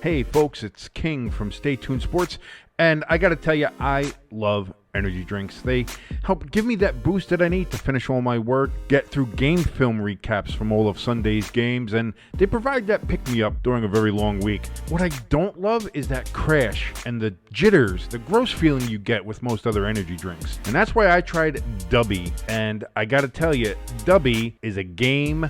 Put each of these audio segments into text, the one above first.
Hey folks, it's King from Stay Tuned Sports, and I gotta tell you, I love energy drinks. They help give me that boost that I need to finish all my work, get through game film recaps from all of Sunday's games, and they provide that pick-me-up during a very long week. What I don't love is that crash and the jitters, the gross feeling you get with most other energy drinks. And that's why I tried Dubby, and I gotta tell you, Dubby is a game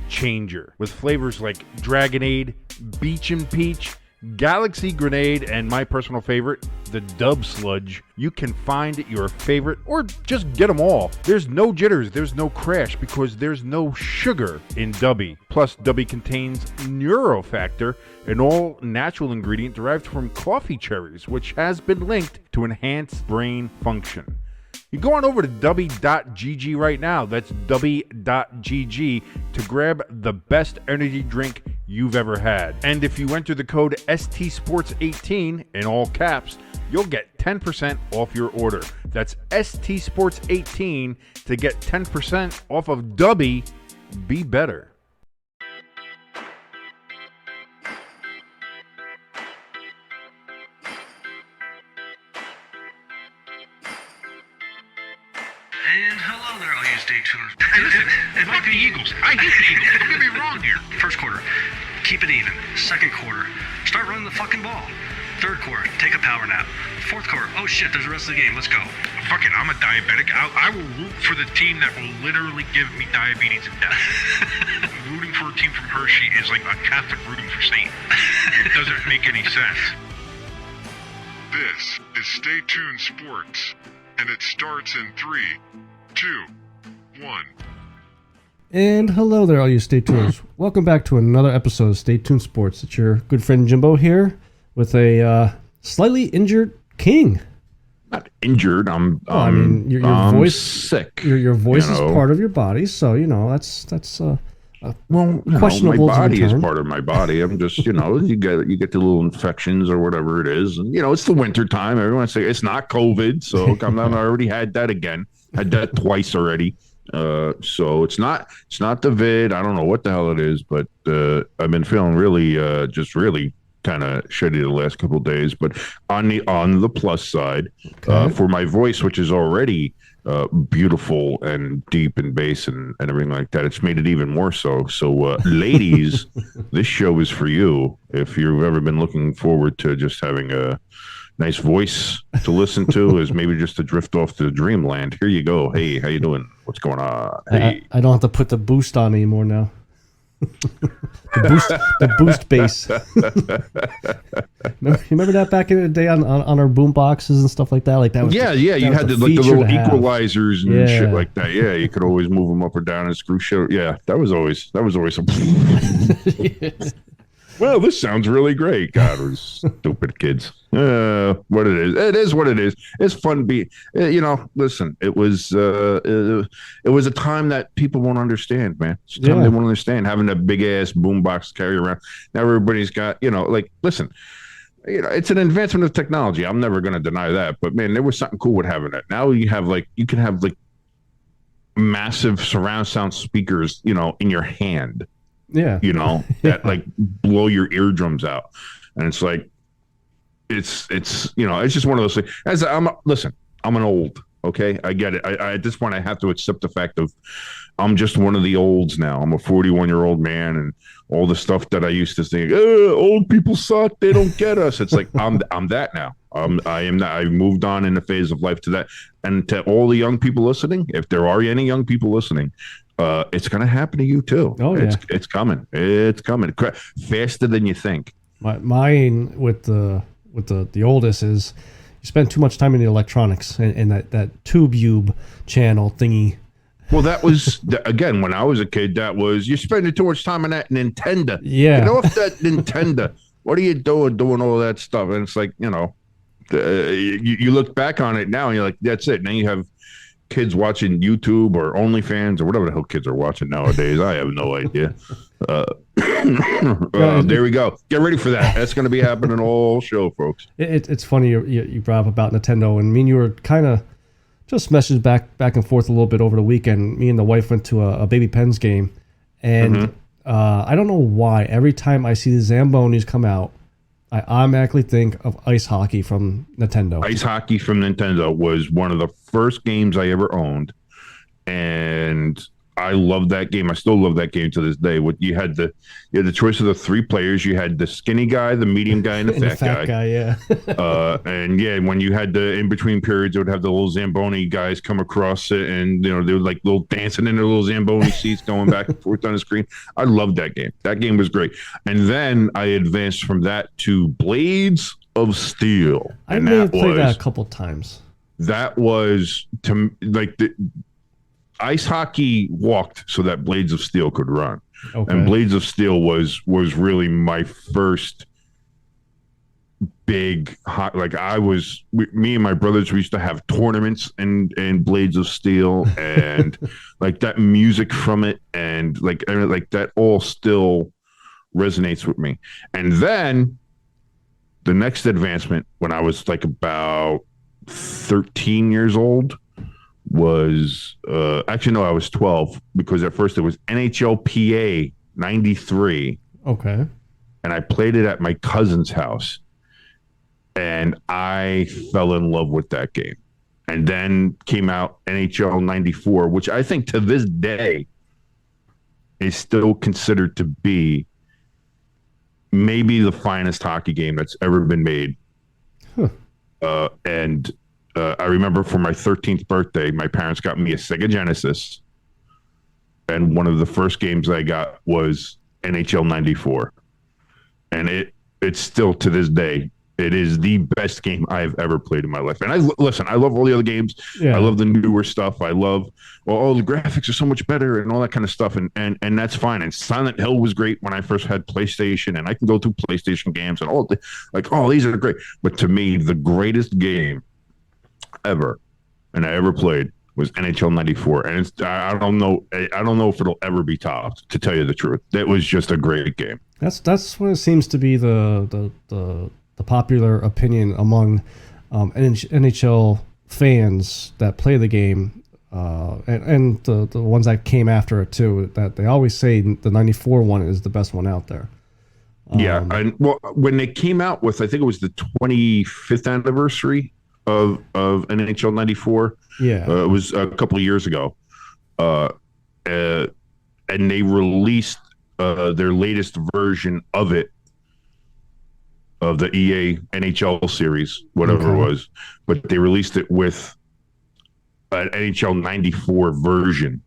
changer with flavors like Dragonade, Beach and Peach, Galaxy Grenade, and my personal favorite, the Dub Sludge. You can find your favorite or just get them all. There's no jitters, there's no crash because there's no sugar in Dubby. Plus, Dubby contains Neurofactor, an all-natural ingredient derived from coffee cherries, which has been linked to enhance brain function. You go on over to dubby.gg right now. That's dubby.gg to grab the best energy drink you've ever had. And if you enter the code STSports18 in all caps, you'll get 10% off your order. That's STSports18 to get 10% off of Dubby. Be better. And hello there, all you stay tuners. It might be the Eagles. I hate the Eagles. Don't get me wrong here. First quarter, keep it even. Second quarter, start running the fucking ball. Third quarter, take a power nap. Fourth quarter, oh shit, there's the rest of the game. Let's go. Fuck it, I'm a diabetic. I will root for the team that will literally give me diabetes and death. Rooting for a team from Hershey is like a Catholic rooting for Satan. It doesn't make any sense. This is Stay Tuned Sports, and it starts in 3, 2, 1. And hello there, all you Stay Tuners. Welcome back to another episode of Stay Tuned Sports. It's your good friend Jimbo here with a slightly injured King. Not injured. I'm your voice sick. Your voice is part of your body, so that's well, questionable. My body is part of my body. I'm just, you get the little infections or whatever it is, and it's the winter time. Everyone say it's not COVID, so I already had that again. Had that twice already. So it's not the vid. I don't know what the hell it is, but I've been feeling really kind of shitty the last couple of days. But on the plus side, for my voice, which is already beautiful and deep and bass and everything like that, it's made it even more so. So ladies, this show is for you. If you've ever been looking forward to just having a nice voice to listen to, is maybe just to drift off to dreamland, here you go. Hey, how you doing? What's going on? Hey. I don't have to put the boost on anymore now. the boost bass. Remember that back in the day on our boom boxes and stuff like that? Like that was you had the little equalizers and shit like that. Yeah, you could always move them up or down and screw shit. Yeah, that was always a Well, this sounds really great. God, those stupid kids. What it is what it is. It's fun. Listen, it was a time that people won't understand, man. It's a time they won't understand, having a big ass boombox to carry around. Now everybody's got, listen, it's an advancement of technology. I'm never going to deny that. But man, there was something cool with having it. Now you can have massive surround sound speakers, in your hand. Yeah. That blow your eardrums out. And it's like, it's just one of those things. I'm an old, okay? I get it. I at this point, I have to accept the fact of I'm just one of the olds now. I'm a 41-year-old man, and all the stuff that I used to think, old people suck, they don't get us. It's like, I'm that now. I am that. I've moved on in the phase of life to that. And to all the young people listening, if there are any young people listening, it's going to happen to you too. Oh, yeah. It's coming. It's coming faster than you think. Mine with the oldest is you spend too much time in the electronics and that tube channel thingy. Well, that was again when I was a kid. That was you're spending too much time on that Nintendo. Yeah, get off that Nintendo. What are you doing all that stuff? And it's like you look back on it now and you're like, that's it. Now you have kids watching YouTube or OnlyFans or whatever the hell kids are watching nowadays. I have no idea. There we go. Get ready for that. That's going to be happening all show, folks. It's funny you brought up about Nintendo, and me and you were kind of just messaged back and forth a little bit over the weekend. Me and the wife went to a Baby Pens game, and I don't know why. Every time I see the Zambonis come out, I automatically think of ice hockey from Nintendo. Ice hockey from Nintendo was one of the first games I ever owned, and I love that game. I still love that game to this day. What you had the choice of the 3 players. You had the skinny guy, the medium guy, and the fat guy. Yeah. And yeah, when you had the in between periods, it would have the little Zamboni guys come across it, and they were like little dancing in their little Zamboni seats, going back and forth on the screen. I loved that game. That game was great. And then I advanced from that to Blades of Steel. I may have played that a couple times. That was the ice hockey walked so that Blades of Steel could run. Okay. And Blades of Steel was really my first big me and my brothers, we used to have tournaments in Blades of Steel, and like that music from it, and like that all still resonates with me. And then the next advancement, when I was like about 13 years old, was actually no, I was 12, because at first it was NHLPA 93. Okay. And I played it at my cousin's house, and I fell in love with that game. And then came out NHL 94, which I think to this day is still considered to be maybe the finest hockey game that's ever been made. Huh. I remember for my 13th birthday, my parents got me a Sega Genesis, and one of the first games I got was NHL 94. And it's still to this day, it is the best game I've ever played in my life. And I love all the other games. Yeah. I love the newer stuff. I love, the graphics are so much better and all that kind of stuff. And that's fine. And Silent Hill was great when I first had PlayStation, and I can go through PlayStation games and these are great. But to me, the greatest game ever and I ever played was NHL 94, and I don't know if it'll ever be topped, to tell you the truth. It was just a great game. That's what it seems to be the popular opinion among NHL fans that play the game, and the ones that came after it too, that they always say the 94 one is the best one out there. Yeah, when they came out with, I think it was the 25th anniversary of NHL 94. Yeah, it was a couple of years ago, and they released their latest version of it, of the EA NHL series, whatever it was, but they released it with an NHL 94 version.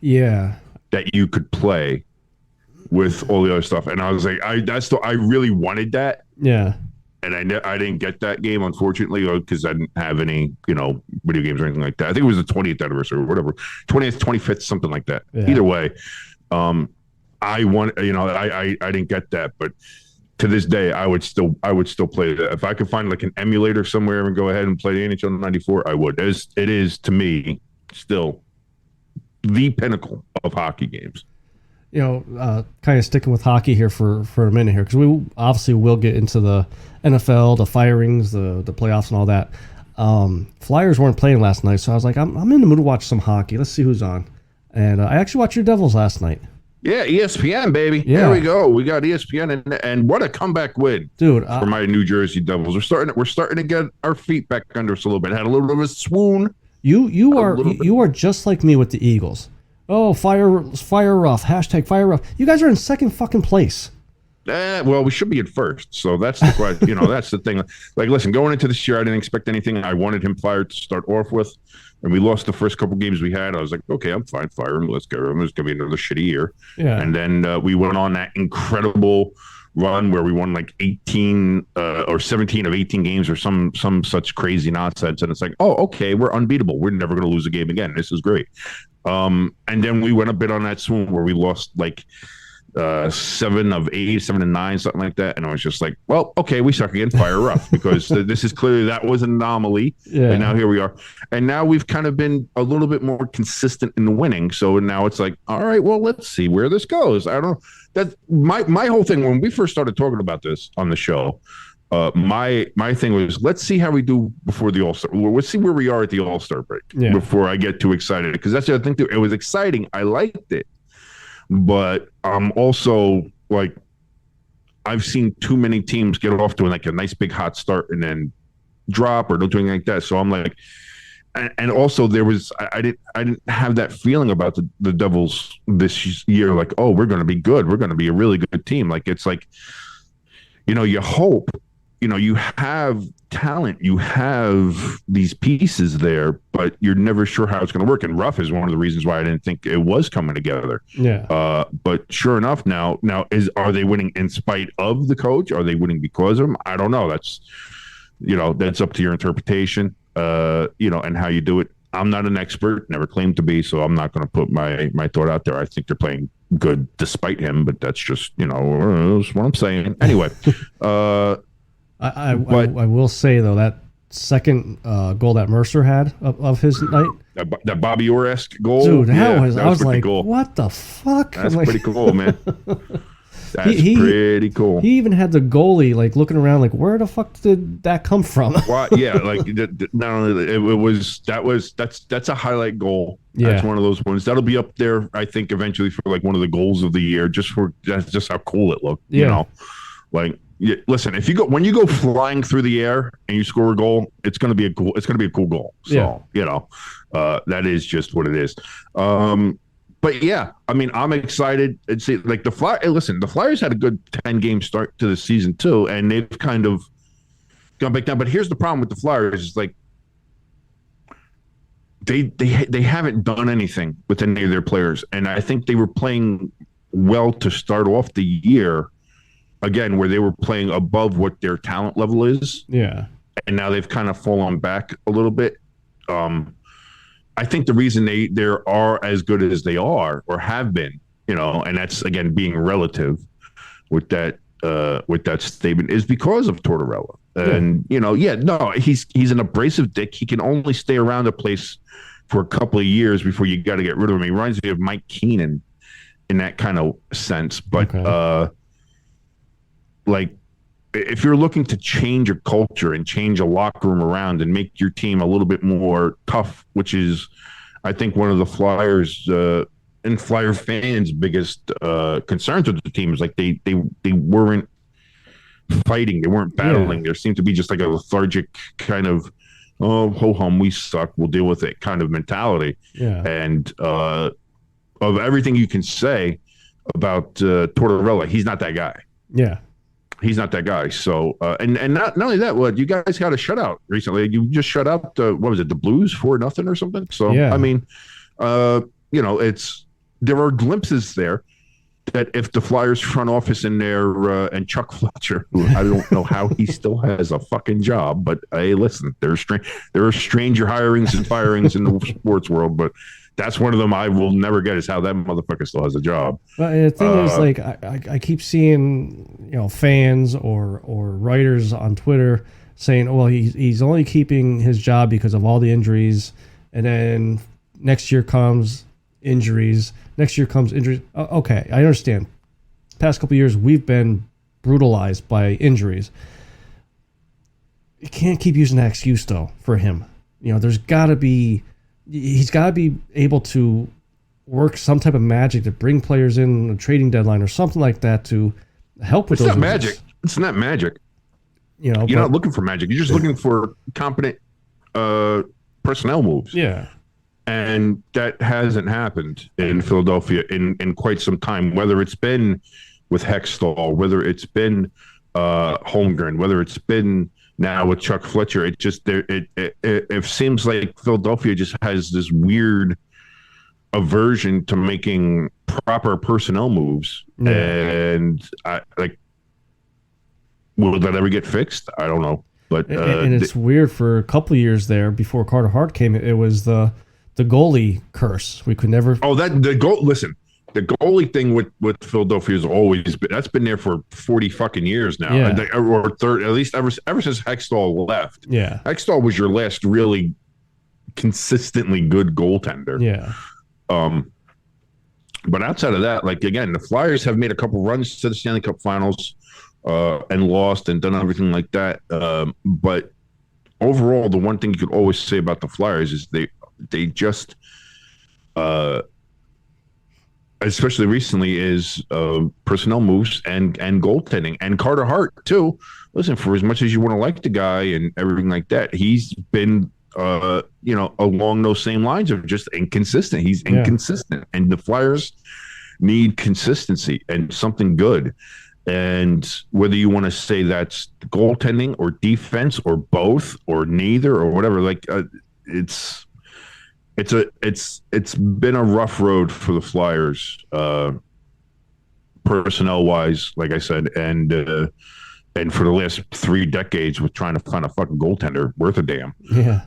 Yeah, that you could play with all the other stuff, and I was like, I really wanted that. Yeah. And I didn't get that game, unfortunately, because I didn't have any, video games or anything like that. I think it was the 20th anniversary or whatever, 20th, 25th, something like that. Yeah. Either way, I want, I didn't get that, but to this day, I would still play that. If I could find like an emulator somewhere and go ahead and play the NHL 94, I would. It is to me still the pinnacle of hockey games. Kind of sticking with hockey here for a minute here, because we obviously will get into the NFL, the firings, the playoffs, and all that. Flyers weren't playing last night, so I was like, I'm in the mood to watch some hockey. Let's see who's on. And I actually watched your Devils last night. Yeah, ESPN, baby. Yeah. There we go. We got ESPN, and what a comeback win, dude! For my New Jersey Devils. We're starting to get our feet back under us a little bit. Had a little bit of a swoon. You are just like me with the Eagles. Oh, fire Ruff. Hashtag fire Ruff. You guys are in second fucking place. Well, we should be at first. So that's the question. That's the thing. Like, listen, going into this year, I didn't expect anything. I wanted him fired to start off with. And we lost the first couple games we had. I was like, okay, I'm fine. Fire him. Let's go. It's going to be another shitty year. Yeah. And then we went on that incredible run where we won like 18 or 17 of 18 games or some such crazy nonsense. And it's like, oh, okay, we're unbeatable. We're never going to lose a game again. This is great. And then we went a bit on that swoon where we lost like 7 of 8, 7 and 9, something like that. And I was just like, well, okay, we suck again. Fire Ruff, because this is clearly that was an anomaly. Yeah. And now here we are. And now we've kind of been a little bit more consistent in the winning. So now it's like, all right, well, let's see where this goes. I don't know. That my whole thing when we first started talking about this on the show. My thing was, let's see how we do before the All-Star. Let's see where we are at the All-Star break before I get too excited, because that's the other thing too. It was exciting. I liked it, but I'm also like, I've seen too many teams get off to like a nice big hot start and then drop or don't do anything like that. So I'm like, and also there was I didn't have that feeling about the Devils this year. Like, oh, we're going to be good. We're going to be a really good team. Like it's like, you hope, you have talent, you have these pieces there, but you're never sure how it's going to work. And Ruff is one of the reasons why I didn't think it was coming together. Yeah. But sure enough, now are they winning in spite of the coach? Are they winning because of him? I don't know. That's that's up to your interpretation. And how you do it. I'm not an expert, never claimed to be, so I'm not going to put my thought out there. I think they're playing good despite him, but that's just that's what I'm saying. Anyway, I will say though that second goal that Mercer had of his night, that Bobby Orr-esque goal, dude, I was like, cool. What the fuck? That's pretty cool, man. That's pretty cool. He even had the goalie like looking around, like, where the fuck did that come from? Well, yeah, like not only that's a highlight goal. Yeah. That's one of those ones that'll be up there. I think eventually for like one of the goals of the year, that's just how cool it looked. Yeah. Like listen, when you go flying through the air and you score a goal, it's gonna be a cool goal. So that is just what it is. But yeah, I mean, I'm excited. And see, like the Flyers had a good 10-game start to the season too, and they've kind of gone back down. But here's the problem with the Flyers: is like they haven't done anything with any of their players, and I think they were playing well to start off the year. Again, where they were playing above what their talent level is. Yeah, and now they've kind of fallen back a little bit. I think the reason they are as good as they are or have been, and that's again being relative with that statement, is because of Tortorella. And he's an abrasive dick. He can only stay around a place for a couple of years before you got to get rid of him. He reminds me of Mike Keenan in that kind of sense. But like, if you're looking to change a culture and change a locker room around and make your team a little bit more tough, which is, I think, one of the Flyers and Flyer fans' biggest concerns with the team is like they weren't fighting, they weren't battling. There seemed to be just like a lethargic kind of, oh, ho hum, we suck, we'll deal with it kind of mentality. Yeah. And of everything you can say about Tortorella, he's not that guy. Yeah. He's not that guy. So, and not only that, you guys got a shutout recently. You just shut out, what was it, the Blues 4-0 or something? So, yeah. I mean, there are glimpses there that if the Flyers front office in there and Chuck Fletcher, who I don't know how he still has a fucking job, but hey, listen, there are stranger hirings and firings in the sports world, but that's one of them I will never get, is how that motherfucker still has a job. But the thing is, like, I keep seeing, fans or writers on Twitter saying, well, he's only keeping his job because of all the injuries, and then next year comes injuries. Okay, I understand. Past couple of years, we've been brutalized by injuries. You can't keep using that excuse, though, for him. He's got to be able to work some type of magic to bring players in a trading deadline or something like that to help with those. It's not magic. It's not magic. You're not looking for magic. You're just looking for competent personnel moves. Yeah. And that hasn't happened in Philadelphia in quite some time, whether it's been with Hextall, whether it's been Holmgren, whether it's been now with Chuck Fletcher. It just it seems like Philadelphia just has this weird aversion to making proper personnel moves. Yeah. And will that ever get fixed? I don't know. But and it's weird, for a couple of years there before Carter Hart came, it was the goalie curse. We could never. Oh, the goal. Listen, the goalie thing with Philadelphia has always been, that's been there for 40 fucking years now. Yeah. Or third, at least ever since Hextall left. Yeah. Hextall was your last really consistently good goaltender. Yeah. But outside of that, like, again, the Flyers have made a couple runs to the Stanley Cup Finals and lost and done everything like that. But overall, the one thing you could always say about the Flyers is they just especially recently, is personnel moves and goaltending, and Carter Hart too. Listen, for as much as you want to like the guy and everything like that, he's been along those same lines of just inconsistent. He's inconsistent, and the Flyers need consistency and something good. And whether you want to say that's goaltending or defense or both or neither or whatever, like it's been a rough road for the Flyers, personnel wise, like I said, and for the last 3 decades with trying to find a fucking goaltender worth a damn. Yeah.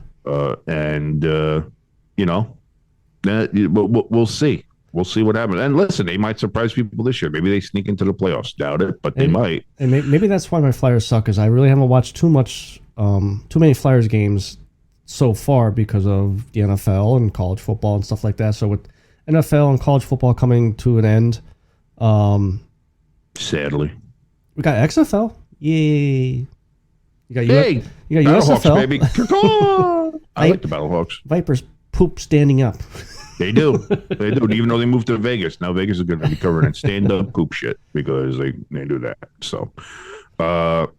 We'll see. We'll see what happens. And listen, they might surprise people this year. Maybe they sneak into the playoffs. Doubt it, but they might. And maybe that's why my Flyers suck, is I really haven't watched too many Flyers games so far because of the NFL and college football and stuff like that. So with NFL and college football coming to an end, sadly, we got XFL. Yay! You got Battlehawks, USFL, baby. I like the Battlehawks. Vipers poop standing up. They do. They do. Even though they moved to Vegas, now Vegas is going to be covered in stand-up poop shit because they do that. So, but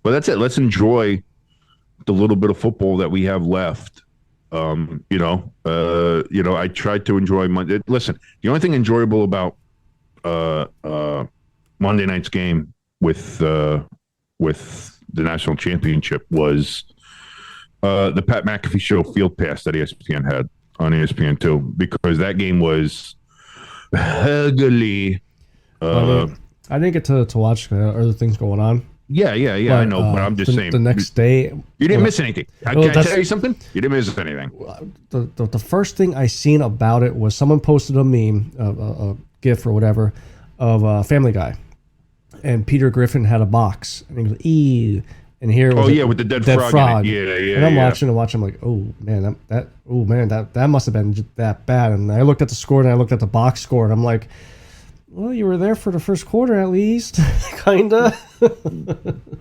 that's it. Let's enjoy the little bit of football that we have left. I tried to enjoy Monday. Listen, the only thing enjoyable about Monday night's game with the national championship was the Pat McAfee show Field Pass that ESPN had on ESPN2, because that game was ugly. I didn't get to watch other things going on. Yeah, I know, but I'm just saying. The next day, you didn't miss anything. Can I tell you something? You didn't miss anything. The first thing I seen about it was someone posted a meme, a GIF or whatever, of Family Guy, and Peter Griffin had a box, and he goes, "Ew." And here was with the dead frog. In it. Yeah. And I'm watching, I'm like, oh man, that must have been that bad. And I looked at the score and I looked at the box score and I'm like, well, you were there for the first quarter at least, kinda.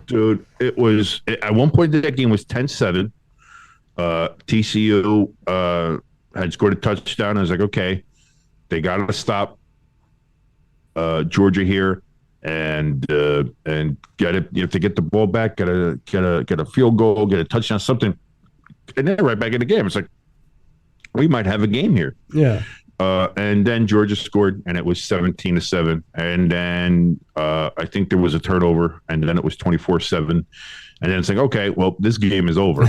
Dude, it was at one point that game was 10-7. TCU had scored a touchdown. I was like, okay, they got to stop Georgia here. And get it. You have to get the ball back, get a field goal, get a touchdown, something, and then right back in the game. It's like we might have a game here. Yeah. And then Georgia scored, and it was 17-7. And then I think there was a turnover, and then it was 24-7. And then it's like, okay, well, this game is over.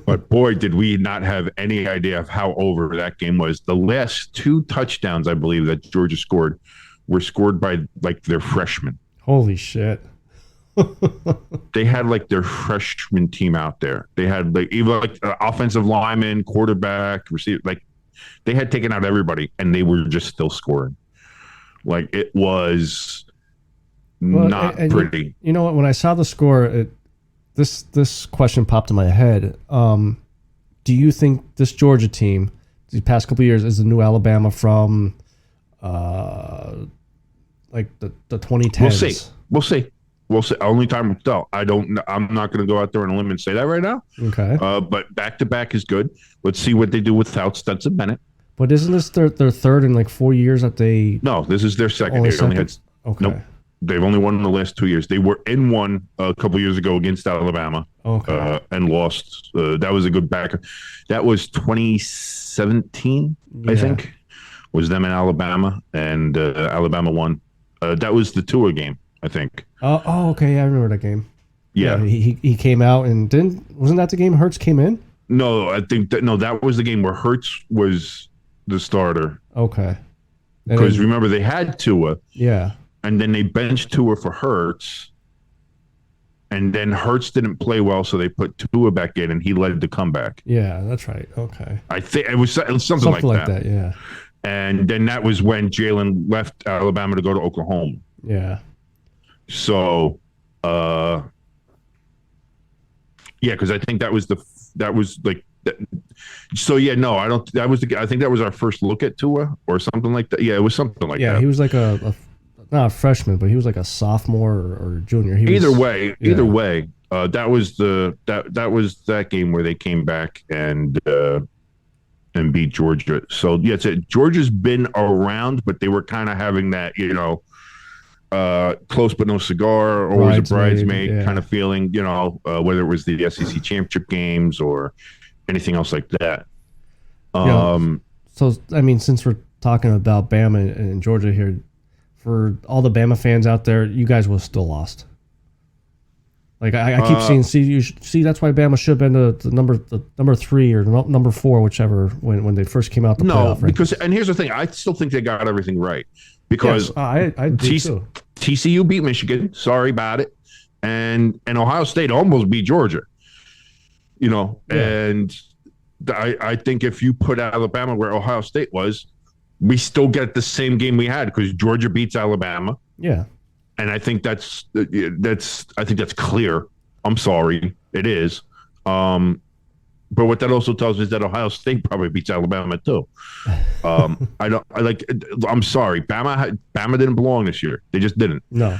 But boy, did we not have any idea of how over that game was. The last 2 touchdowns, I believe, that Georgia scored were scored by like their freshmen. Holy shit. They had like their freshman team out there. They had like even like offensive lineman, quarterback, receiver, like they had taken out everybody and they were just still scoring. Like it was not pretty. You know what? When I saw the score, this question popped in my head. Do you think this Georgia team, these past couple of years, is the new Alabama from like the 2010s? We'll see. Only time will tell. I'm not going to go out there on a limb and say that right now. Okay. But back to back is good. Let's see what they do without Stetson Bennett. But isn't this their third in like 4 years that they? No, this is their second. Okay. Nope. They've only won in the last 2 years. They were in one a couple years ago against Alabama. Okay. And lost. That was a good back. That was 2017, I think. Was them in Alabama, and Alabama won. That was the Tua game, I think. Oh, okay. I remember that game. Yeah. He came out and wasn't that the game Hurts came in? No, I think that was the game where Hurts was the starter. Okay. Because remember, they had Tua. Yeah. And then they benched Tua for Hurts. And then Hurts didn't play well, so they put Tua back in, and he led the comeback. Yeah, that's right. Okay. I think it was something like that. Yeah. And then that was when Jalen left Alabama to go to Oklahoma. Yeah. So, because I think that was like. So yeah, no, I don't. I think that was our first look at Tua or something like that. Yeah, it was something like that. Yeah, he was like a not a freshman, but he was like a sophomore or junior. Either way, that was that game where they came back and and beat Georgia. So yeah, Georgia's been around, but they were kind of having that, close but no cigar, or was a bridesmaid kind of feeling, whether it was the SEC championship games or anything else like that. So I mean, since we're talking about Bama and Georgia here, for all the Bama fans out there, you guys was still lost. Like I keep seeing, that's why Bama should have been the number 3 or number 4, whichever, when they first came out the playoff. No, because and here's the thing, I still think they got everything right because I do too. TCU beat Michigan, sorry about it, and Ohio State almost beat Georgia. And I think if you put Alabama where Ohio State was, we still get the same game we had because Georgia beats Alabama. Yeah. And I think that's clear. I'm sorry, it is. But what that also tells me is that Ohio State probably beats Alabama too. I'm sorry, Bama didn't belong this year. They just didn't. No.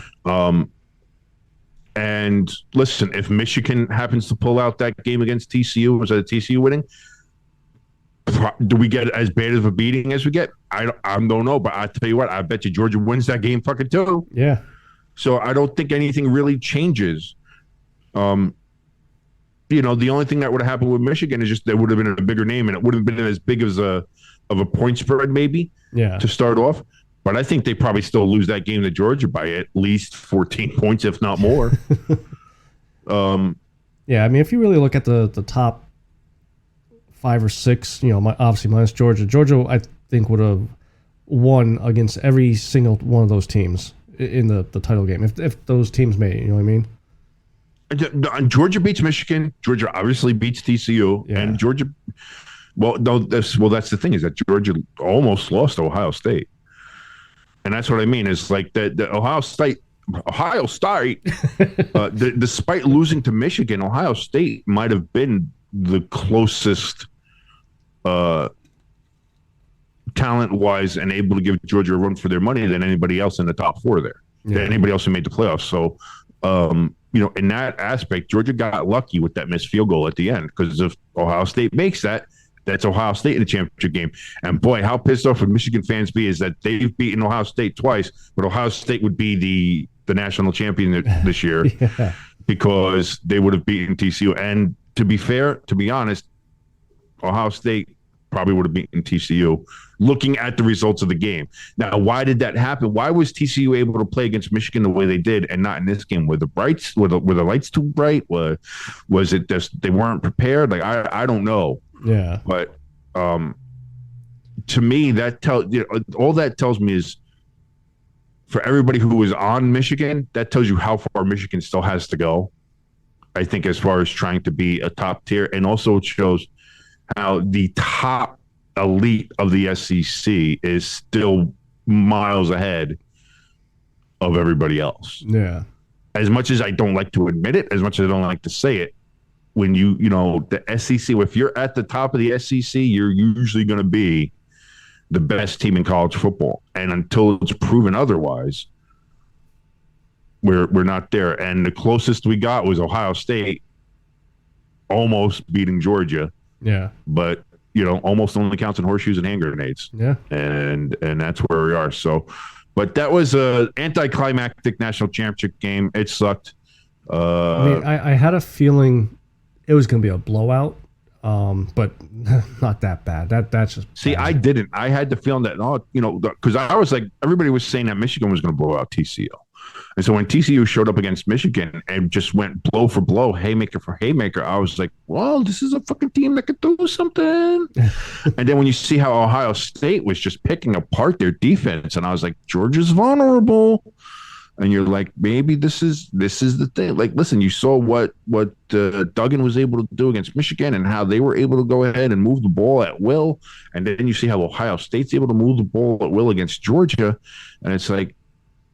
And listen, if Michigan happens to pull out that game against TCU, was that TCU winning? Do we get as bad of a beating as we get? I don't know, but I tell you what, I bet you Georgia wins that game fucking too. Yeah. So I don't think anything really changes. The only thing that would have happened with Michigan is just there would have been a bigger name, and it wouldn't have been as big as of a point spread maybe to start off. But I think they probably still lose that game to Georgia by at least 14 points, if not more. Yeah, I mean, if you really look at the top 5 or 6, obviously minus Georgia. Georgia, I think, would have won against every single one of those teams in the title game if those teams made it. You know what I mean? Georgia beats Michigan. Georgia obviously beats TCU, and Georgia. Well, no, that's the thing is that Georgia almost lost to Ohio State, and that's what I mean. Is like the Ohio State. Despite losing to Michigan, Ohio State might have been the closest talent-wise and able to give Georgia a run for their money than anybody else in the top 4 there. Than anybody else who made the playoffs. So, in that aspect, Georgia got lucky with that missed field goal at the end because if Ohio State makes that, that's Ohio State in the championship game. And boy, how pissed off would Michigan fans be is that they've beaten Ohio State twice, but Ohio State would be the national champion this year because they would have beaten TCU. And to be fair, to be honest, Ohio State probably would have beaten TCU looking at the results of the game. Now, why did that happen? Why was TCU able to play against Michigan the way they did and not in this game? Were the lights too bright? Was it just they weren't prepared? Like, I don't know. Yeah. But to me, all that tells me is for everybody who was on Michigan, that tells you how far Michigan still has to go. I think as far as trying to be a top tier, and also it shows how the top elite of the SEC is still miles ahead of everybody else. Yeah. As much as I don't like to admit it, as much as I don't like to say it, when the SEC, if you're at the top of the SEC, you're usually going to be the best team in college football. And until it's proven otherwise, we're not there. And the closest we got was Ohio State almost beating Georgia. Yeah. But, almost only counts in horseshoes and hand grenades. Yeah. And that's where we are. So, but that was a anticlimactic national championship game. It sucked. I had a feeling it was going to be a blowout, but not that bad. That's just see. bad. I didn't. I had the feeling that because I was like everybody was saying that Michigan was going to blow out TCU, and so when TCU showed up against Michigan and just went blow for blow, haymaker for haymaker, I was like, well, this is a fucking team that could do something. And then when you see how Ohio State was just picking apart their defense, and I was like, Georgia's vulnerable. And you're like, maybe this is the thing. Like, listen, you saw what Duggan was able to do against Michigan and how they were able to go ahead and move the ball at will. And then you see how Ohio State's able to move the ball at will against Georgia. And it's like,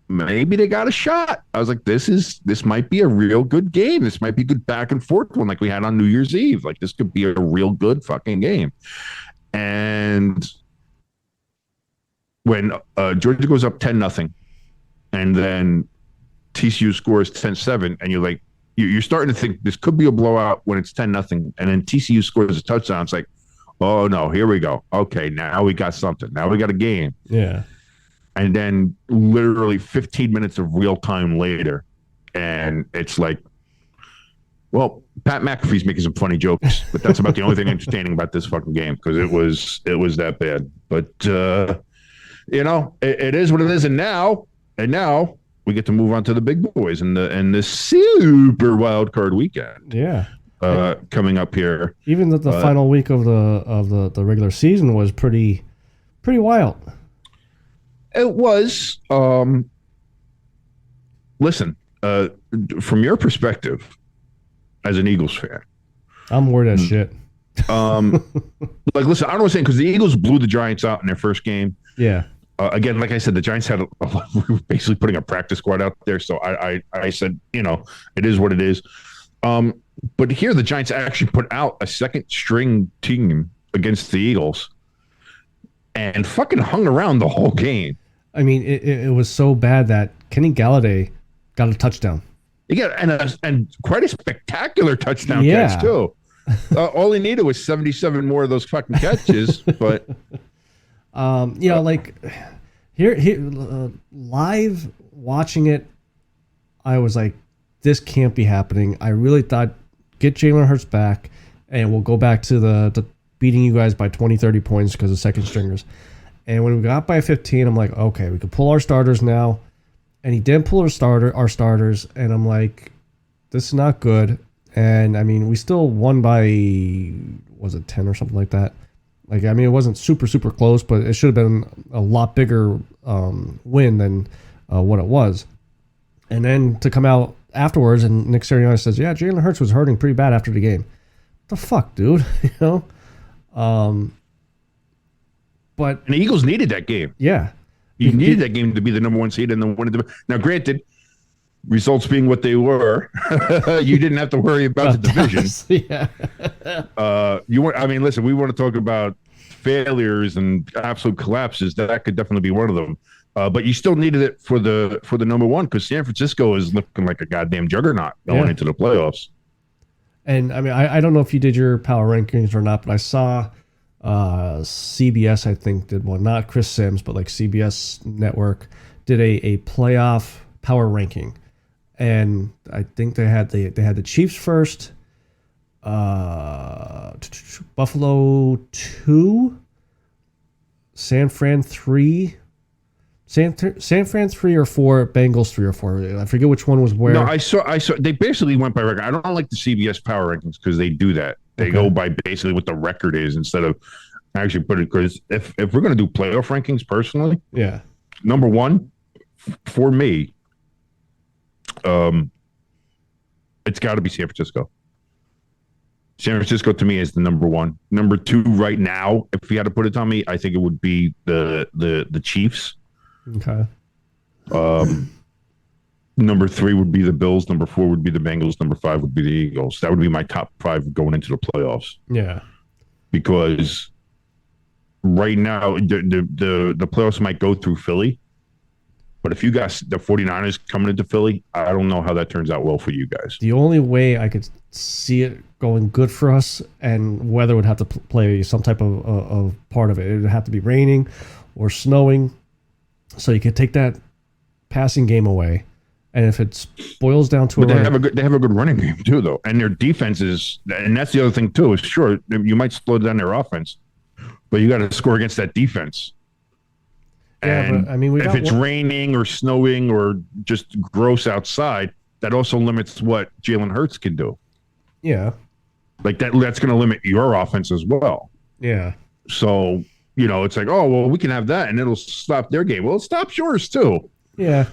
maybe they got a shot. I was like, this might be a real good game. This might be a good back and forth one like we had on New Year's Eve. Like, this could be a real good fucking game. And when Georgia goes up 10-0, and then TCU scores 10-7, and you're like, you're starting to think this could be a blowout when it's 10-0, and then TCU scores a touchdown. It's like, oh no, here we go. Okay, now we got something. Now we got a game. Yeah. And then literally 15 minutes of real time later, and it's like, well, Pat McAfee's making some funny jokes, but that's about the only thing entertaining about this fucking game because it was that bad. But it is what it is, and now we get to move on to the big boys and the super wild card weekend. Yeah. Coming up here. Even the final week of the regular season was pretty wild. It was. Listen, from your perspective as an Eagles fan, I'm worried as shit. Like, listen, I don't know what I'm saying because the Eagles blew the Giants out in their first game. Yeah. Again, like I said, the Giants had we were basically putting a practice squad out there. So I said, it is what it is. But here the Giants actually put out a second string team against the Eagles and fucking hung around the whole game. I mean, it was so bad that Kenny Galladay got a touchdown. Yeah, and quite a spectacular touchdown catch too. All he needed was 77 more of those fucking catches, but like here live watching it, I was like, this can't be happening. I really thought get Jalen Hurts back, and we'll go back to the beating you guys by 20, 30 points because of second stringers. And when we got by 15, I'm like, okay, we could pull our starters now. And he didn't pull our starters, and I'm like, this is not good. And I mean, we still won by, was it 10 or something like that? Like, I mean, it wasn't super, super close, but it should have been a lot bigger win than what it was. And then to come out afterwards, and Nick Sirianni says, yeah, Jalen Hurts was hurting pretty bad after the game. What the fuck, dude? But and the Eagles needed that game. Yeah. You needed that game to be the number one seed and then win it. Now, granted, results being what they were, you didn't have to worry about the division. Yeah. Listen, we want to talk about failures and absolute collapses. That could definitely be one of them. But you still needed it for the number one because San Francisco is looking like a goddamn juggernaut going into the playoffs. And I mean, I don't know if you did your power rankings or not, but I saw CBS, I think, did one. Not Chris Sims, but like CBS Network did a playoff power ranking, and I think they had the Chiefs first, Buffalo 2, San Fran 3. San Fran 3 or 4, Bengals 3 or 4. I forget which one was where. No, I saw. They basically went by record. I don't like the CBS power rankings because they do that. They go by basically what the record is instead of actually put it. Because if we're going to do playoff rankings, personally, number one for me, it's got to be San Francisco. San Francisco to me is the number one. Number two right now, if you had to put it on me, I think it would be the Chiefs. Okay. Number 3 would be the Bills. Number 4 would be the Bengals. Number 5 would be the Eagles. That would be my top 5 going into the playoffs. Yeah. Because right now, the playoffs might go through Philly. But if you got the 49ers coming into Philly, I don't know how that turns out well for you guys. The only way I could see it going good for us, and weather would have to play some type of part of it. It would have to be raining or snowing. So you could take that passing game away. And if it boils down to they have a good running game too, though, and their defense is, and that's the other thing too. Is sure you might slow down their offense, but you got to score against that defense. Yeah, and but, I mean, if it's raining or snowing or just gross outside, that also limits what Jalen Hurts can do. Yeah, like that. That's going to limit your offense as well. Yeah. So it's like, oh well, we can have that, and it'll stop their game. Well, it stops yours too. Yeah.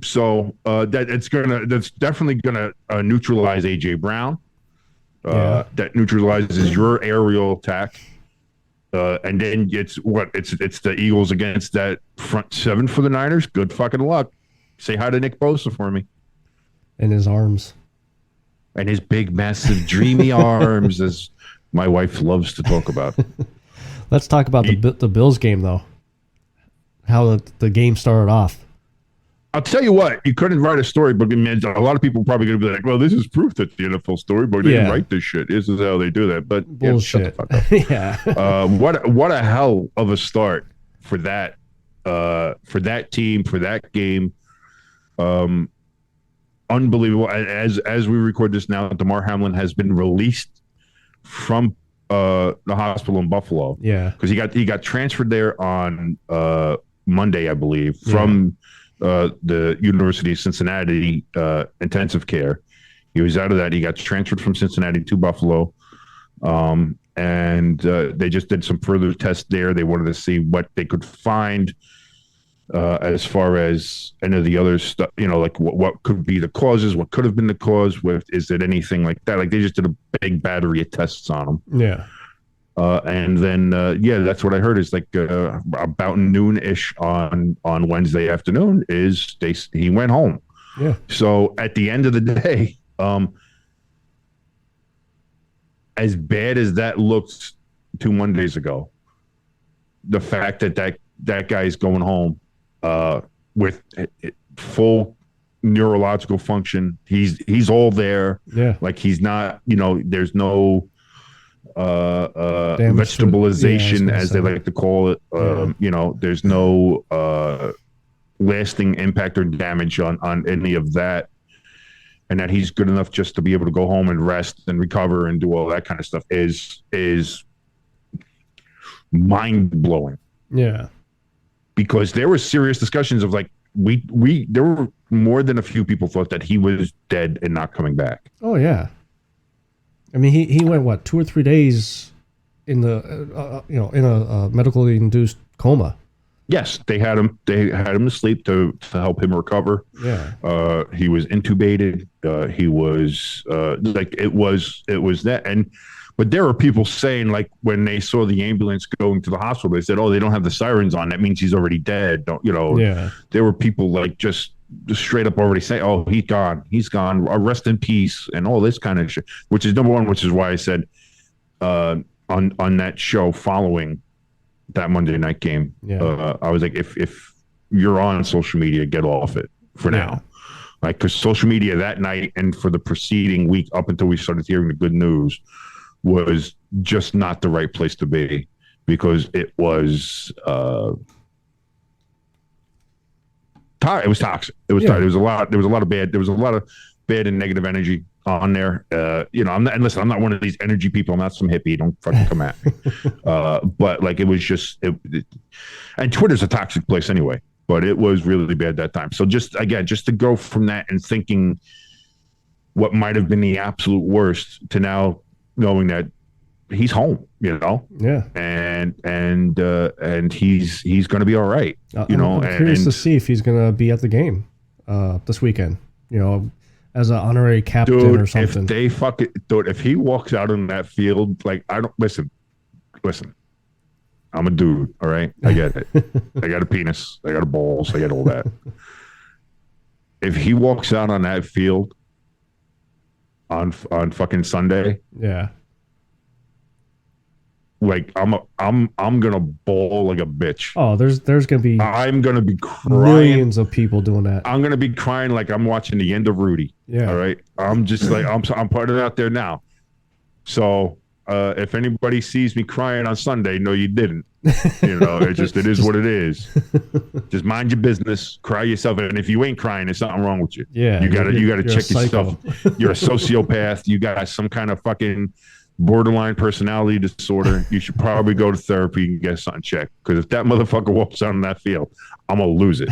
So that's definitely gonna neutralize AJ Brown. That neutralizes your aerial attack, and then it's the Eagles against that front 7 for the Niners. Good fucking luck. Say hi to Nick Bosa for me. And his arms, and his big, massive, dreamy arms, as my wife loves to talk about. Let's talk about the Bills game though. How the game started off. I'll tell you what, you couldn't write a storybook. And a lot of people are probably going to be like, well, this is proof that the NFL storybook, they didn't write this shit. This is how they do that. But bullshit. Yeah, shut the Yeah. fuck up. What a hell of a start for that team, for that game. Unbelievable. As we record this now, DeMar Hamlin has been released from the hospital in Buffalo. Yeah. Because he got transferred there on Monday, I believe, from the University of Cincinnati intensive care. He was out of that. He got transferred from Cincinnati to Buffalo. And they just did some further tests there. They wanted to see what they could find as far as any of the other stuff, like what could be the causes, what could have been the cause, is it anything like that? Like they just did a big battery of tests on him. Yeah. And then, that's what I heard is like about noon-ish on Wednesday afternoon he went home. Yeah. So at the end of the day, as bad as that looked 2 Mondays ago, the fact that guy's going home with full neurological function, he's all there. Yeah. Like he's not, there's no vegetabilization, as they like to call it. There's no lasting impact or damage on any of that, and that he's good enough just to be able to go home and rest and recover and do all that kind of stuff is mind-blowing. Yeah, because there were serious discussions of like there were more than a few people thought that he was dead and not coming back. Oh yeah. I mean, he went what 2 or 3 days in the in a medically induced coma. Yes, they had him to sleep to help him recover. Yeah. He was intubated. He was it was that. But there were people saying, like, when they saw the ambulance going to the hospital, they said, "Oh, they don't have the sirens on. That means he's already dead." Yeah. There were people like just straight up already saying, "Oh, he's gone. Rest in peace," and all this kind of shit. Which is number one. Which is why I said on that show following that Monday night game, I was like, if you're on social media, get off it for now. Like, because social media that night and for the preceding week up until we started hearing the good news was just not the right place to be, because it was it was toxic. It was toxic. There was a lot of bad and negative energy on there. I'm not one of these energy people. I'm not some hippie. Don't fucking come at me. But like, it was just and Twitter's a toxic place anyway, but it was really bad that time. So just to go from that and thinking what might have been the absolute worst to now knowing that he's home, and he's going to be all right, I'm curious to see if he's going to be at the game this weekend, as an honorary captain or something. If they if he walks out on that field, like, I don't listen, I'm a dude, all right? I get it. I got a penis, I got a balls, I get all that. If he walks out on that field on fucking Sunday, like, I'm gonna bawl like a bitch. Oh, there's gonna be I'm gonna be crying. Millions of people doing that. I'm gonna be crying like I'm watching the end of Rudy. Yeah. All right. I'm just like I'm putting it out there now. So if anybody sees me crying on Sunday, no, you didn't. It is what it is. Just mind your business, cry yourself, and if you ain't crying, there's something wrong with you. Yeah. You gotta check yourself. You're a sociopath. You got some kind of fucking borderline personality disorder. You should probably go to therapy and get something checked. Because if that motherfucker walks out on that field, I'm gonna lose it.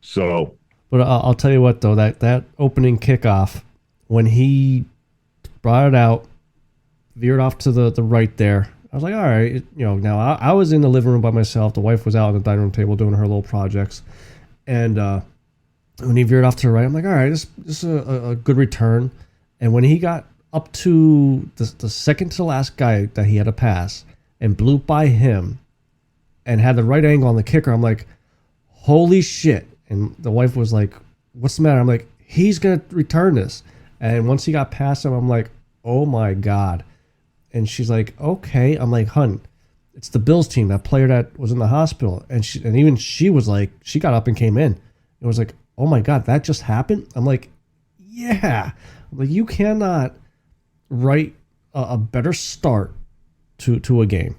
So, but I'll tell you what though, that opening kickoff, when he brought it out, veered off to the right there, I was like, all right, now I was in the living room by myself. The wife was out on the dining room table doing her little projects, and when he veered off to the right, I'm like, all right, this is a good return. And when he got up to the second to last guy that he had to pass and blew by him and had the right angle on the kicker, I'm like, holy shit. And the wife was like, what's the matter? I'm like, he's going to return this. And once he got past him, I'm like, oh my God. And she's like, okay. I'm like, hun, it's the Bills team, that player that was in the hospital. And even she was like, she got up and came in. It was like, oh my God, that just happened? I'm like, yeah. I'm like, you cannot write a better start to a game.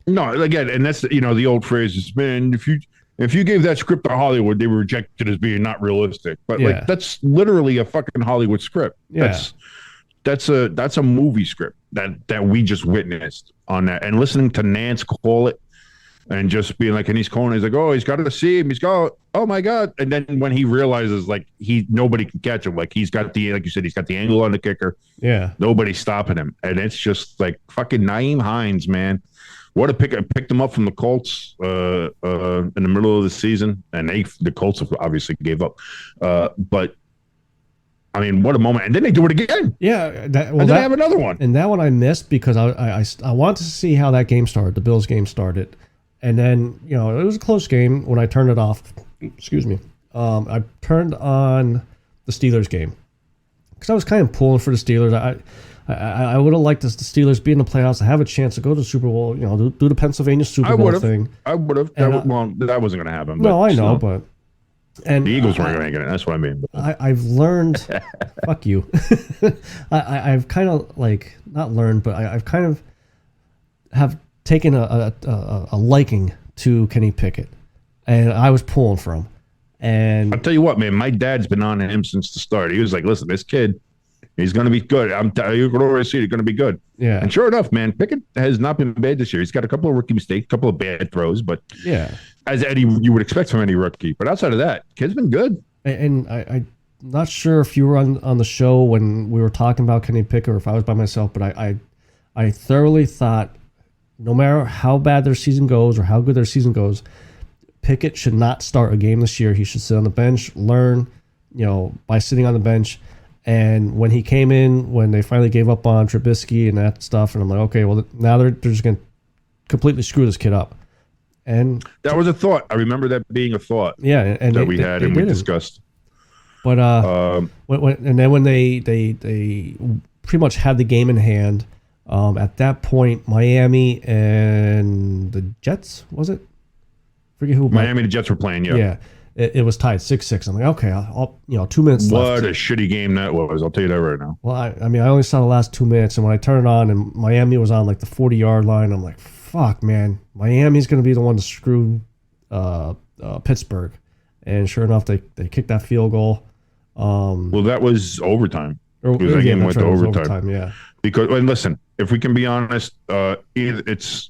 No, again, and that's the old phrase is, man, if you gave that script to Hollywood, they were rejected as being not realistic. But like that's literally a fucking Hollywood script. Yeah. That's a movie script that we just witnessed on that. And listening to Nance call it and just being like, and he's calling, he's like, oh, he's got to see him. He's got, oh my God. And then when he realizes like nobody can catch him, like he's got like you said, he's got the angle on the kicker. Yeah. Nobody's stopping him. And it's just like fucking Naeem Hines, man. What a pick! I picked him up from the Colts in the middle of the season, and the Colts obviously gave up. But I mean, what a moment! And then they do it again. Yeah, and then they have another one. And that one I missed because I wanted to see how that game started. The Bills game started, and then it was a close game when I turned it off. Excuse me. I turned on the Steelers game because I was kind of pulling for the Steelers. I would have liked the Steelers be in the playoffs to have a chance to go to the Super Bowl, do the Pennsylvania Super Bowl thing. I would have. That wasn't going to happen. No, I know, but the Eagles weren't going to get it. That's what I mean. I've learned. Fuck you. I've kind of not learned, but I've kind of have taken a liking to Kenny Pickett, and I was pulling for him. And I'll tell you what, man, my dad's been on him since the start. He was like, "Listen, this kid." He's going to be good. You can already see he's going to be good. Yeah. And sure enough, man, Pickett has not been bad this year. He's got a couple of rookie mistakes, a couple of bad throws, but as Eddie, you would expect from any rookie. But outside of that, kid's been good. And I'm not sure if you were on the show when we were talking about Kenny Pickett or if I was by myself, but I thoroughly thought no matter how bad their season goes or how good their season goes, Pickett should not start a game this year. He should sit on the bench, learn, by sitting on the bench. And when he came in, when they finally gave up on Trubisky and that stuff, and I'm like, okay, well, now they're just going to completely screw this kid up. And that was a thought. I remember that being a thought. Yeah, and that we discussed. But when they pretty much had the game in hand, at that point, Miami and the Jets, was it? Forget who. Miami and the Jets were playing. Yeah. It was tied 6-6. I'm like, okay, I'll 2 minutes left. What a shitty game that was. I'll tell you that right now. Well, I only saw the last 2 minutes, and when I turned it on and Miami was on like the 40-yard line, I'm like, fuck, man. Miami's going to be the one to screw Pittsburgh. And sure enough, they kicked that field goal. Well, that was overtime. Because that game went to overtime. Yeah. Because, and listen, if we can be honest, it's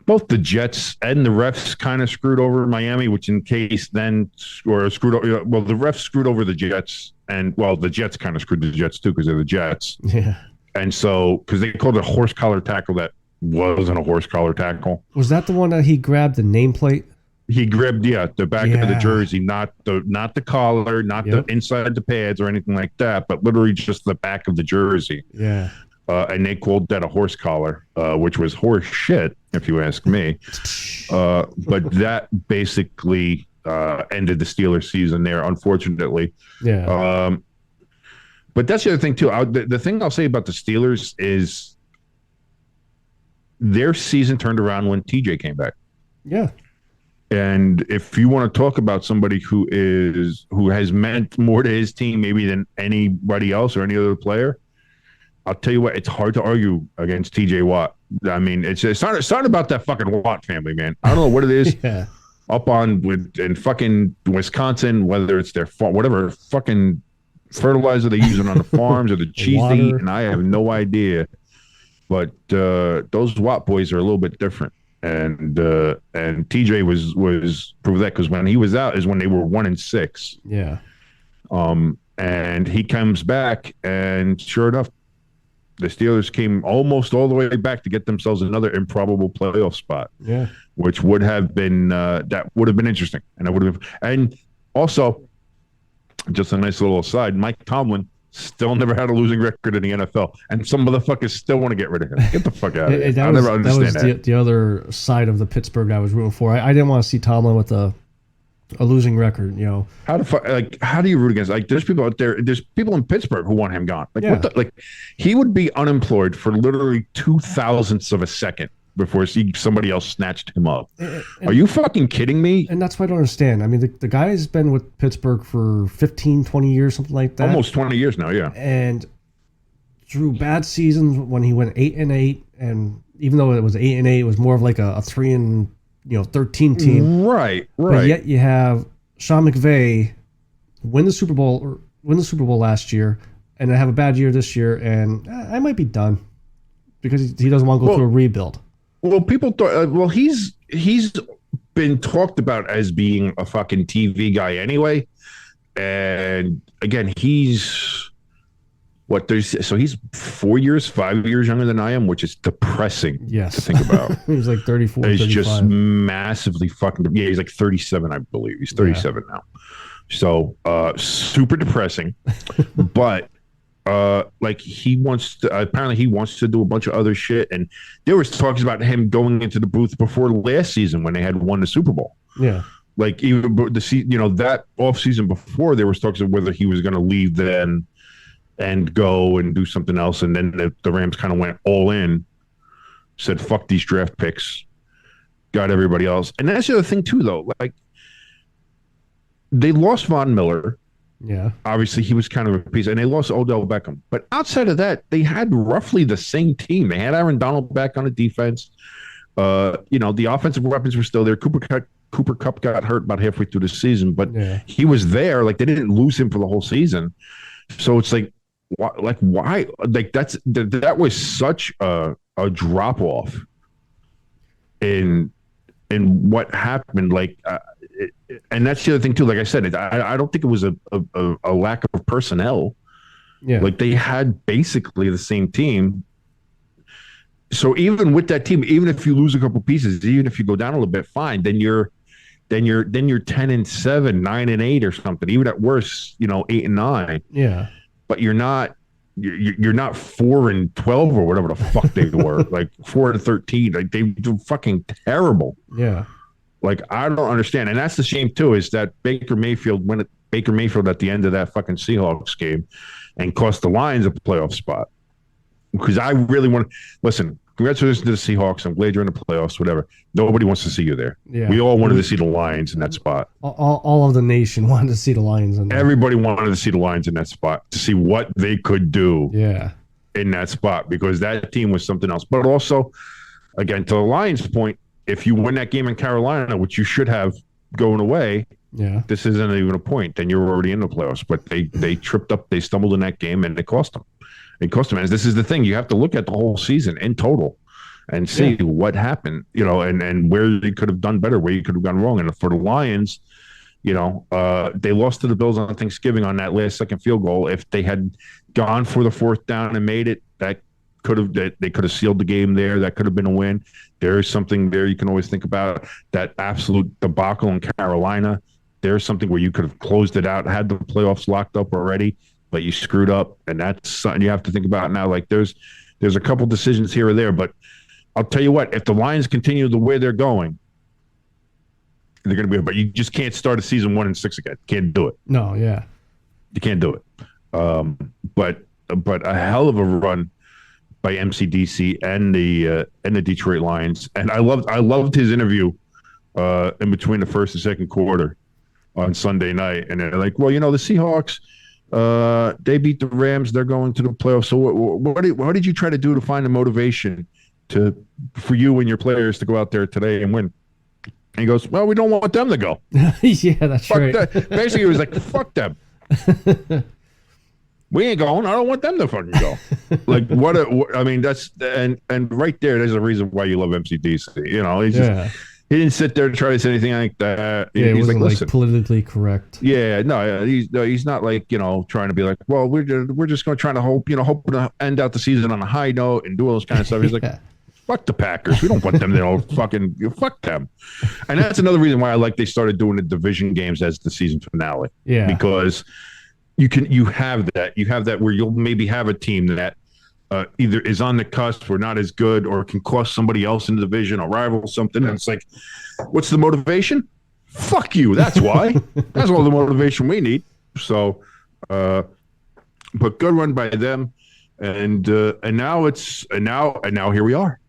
both the Jets and the refs kind of screwed over Miami, which in case then or screwed over. Well, the refs screwed over the Jets, and the Jets kind of screwed the Jets too because they're the Jets. Yeah. And so because they called it a horse collar tackle that wasn't a horse collar tackle. Was that the one that he grabbed the nameplate? He grabbed the back of the jersey, not the collar, not the inside the pads or anything like that, but literally just the back of the jersey. Yeah. And they called that a horse collar, which was horse shit, if you ask me. But that basically ended the Steelers season there, unfortunately. Yeah. But that's the other thing, too. The thing I'll say about the Steelers is their season turned around when TJ came back. Yeah. And if you want to talk about somebody who has meant more to his team maybe than anybody else or any other player, I'll tell you what, it's hard to argue against TJ Watt. I mean, it's not about that fucking Watt family, man. I don't know what it is. Yeah. Up in fucking Wisconsin, whether it's their whatever fucking fertilizer they use on the farms or the cheese they eat, and I have no idea. But those Watt boys are a little bit different. And TJ was proved that because when he was out is when they were 1-6. Yeah. And he comes back, and sure enough, the Steelers came almost all the way back to get themselves another improbable playoff spot. Yeah. Which would have been that would have been interesting, and also just a nice little aside. Mike Tomlin still never had a losing record in the NFL, and some motherfuckers still want to get rid of him. Get the fuck out of here! I never understand that. That was the other side of the Pittsburgh I was rooting for. I didn't want to see Tomlin with a losing record. How do you root against? There's people out there. There's people in Pittsburgh who want him gone. What the, he would be unemployed for literally 0.002 of a second before somebody else snatched him up. Are you fucking kidding me? And that's what I don't understand. I mean, the guy's been with Pittsburgh for 15, 20 years, something like that. Almost 20 years now, yeah. And through bad seasons when he went 8-8, and even though it was 8-8, it was more of like a 3-13 team. Right. But yet you have Sean McVay win the Super Bowl last year, and then have a bad year this year, and I might be done because he doesn't want to go through a rebuild. Well, people thought. He's been talked about as being a fucking TV guy anyway, and again, he's 5 years younger than I am, which is depressing to think about. He's like 34. He's 35. just massively fucking. Yeah, he's like 37, I believe. He's 37 now. So super depressing, but apparently he wants to do a bunch of other shit, and there was talks about him going into the booth before last season when they had won the Super Bowl. Yeah, like even that off season before, there was talks of whether he was going to leave then and go and do something else, and then the Rams kind of went all in, said fuck these draft picks, got everybody else, and that's the other thing too, though, like. They lost Von Miller. Yeah. Obviously, he was kind of a piece. And they lost Odell Beckham. But outside of that, they had roughly the same team. They had Aaron Donald back on the defense. The offensive weapons were still there. Cooper Kupp got hurt about halfway through the season, but he was there. Like, they didn't lose him for the whole season. So it's like, why? Like, that was such a drop-off in what happened. Like, and that's the other thing too. Like I said, I don't think it was a lack of personnel. Yeah, like they had basically the same team. So even with that team, even if you lose a couple pieces, even if you go down a little bit, fine. Then you're 10-7, 9-8 or something. Even at worst, 8-9. Yeah, but you're not 4-12 or whatever the fuck they were. Like 4-13. Like they were fucking terrible. Yeah. Like, I don't understand. And that's the shame, too, is that Baker Mayfield at the end of that fucking Seahawks game and cost the Lions a playoff spot. Because I really want to – listen, congratulations to the Seahawks. I'm glad you're in the playoffs, whatever. Nobody wants to see you there. Yeah. We all wanted to see the Lions in that spot. All of the nation wanted to see the Lions in there. Everybody wanted to see the Lions in that spot, to see what they could do in that spot, because that team was something else. But also, again, to the Lions' point, if you win that game in Carolina, which you should have going away, this isn't even a point. Then you're already in the playoffs. But they tripped up, they stumbled in that game, and it cost them. And this is the thing. You have to look at the whole season in total and see what happened, and where you could have done better, where you could have gone wrong. And for the Lions, they lost to the Bills on Thanksgiving on that last second field goal. If they had gone for the fourth down and made it, they could have sealed the game there. That could have been a win. There is something there you can always think about. That absolute debacle in Carolina. There's something where you could have closed it out, had the playoffs locked up already, but you screwed up, and that's something you have to think about now. Like there's a couple decisions here or there, but I'll tell you what, if the Lions continue the way they're going, they're going to be. But you just can't start a season 1-6 again. Can't do it. No, yeah, you can't do it. But a hell of a run by MCDC and the Detroit Lions, and I loved his interview in between the first and second quarter on Sunday night, and they're like, well, the Seahawks, they beat the Rams, they're going to the playoffs. So what did you try to do to find the motivation for you and your players to go out there today and win? And he goes, well, we don't want them to go. Yeah, that's right. Basically, he was like, fuck them. We ain't going. I don't want them to fucking go. Like that's and right there. There's a reason why you love MCDC. He's just he didn't sit there to try to say anything like that. Yeah, he's like, listen, politically correct. Yeah, no, he's not like trying to be like, well, we're just going to try to hope to end out the season on a high note and do all this kind of stuff. He's like, fuck the Packers. We don't want them to fucking fuck them. And that's another reason why I like they started doing the division games as the season finale. Yeah, because you have that where you'll maybe have a team that either is on the cusp or not as good, or can cost somebody else in the division, a rival, something. And it's like, what's the motivation? Fuck you. That's why. That's all the motivation we need. So, but good run by them, and now here we are.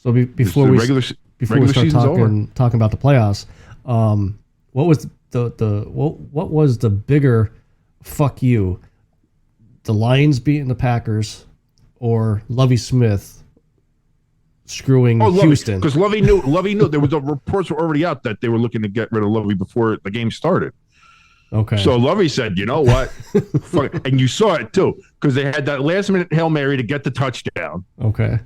So before the we regular start season's talking about the playoffs, what was what was the bigger fuck you? The Lions beating the Packers, or Lovie Smith screwing Houston? Because Lovie knew there was the reports were already out that they were looking to get rid of Lovie before the game started. Okay. So Lovie said, "You know what?" Fuck, and you saw it too, because they had that last minute Hail Mary to get the touchdown. Okay.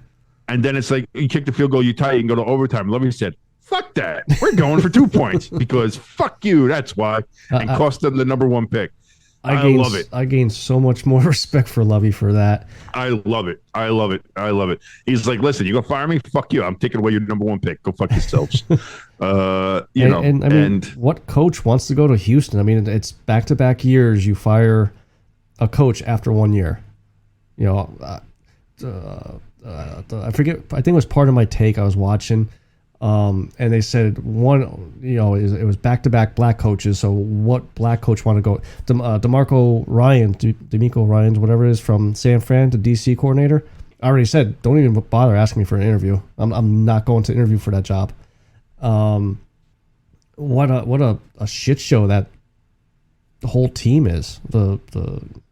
And then it's like you kick the field goal, you tie, you can go to overtime. Lovie said, "Fuck that! We're going for 2 points because fuck you." That's why, and cost them the number 1 pick. I love it. I gained so much more respect for Lovie for that. I love it. I love it. I love it. He's like, "Listen, you gonna fire me? Fuck you! I'm taking away your number 1 pick. Go fuck yourselves." And what coach wants to go to Houston? I mean, it's back-to-back years. You fire a coach after 1 year. You know, I forget. I think it was part of my take I was watching. And they said it was back-to-back black coaches. So what black coach want to go? DeMarco Ryans, whatever it is, from San Fran, the DC coordinator. I already said, don't even bother asking me for an interview. I'm not going to interview for that job. What a shit show that the whole team is, the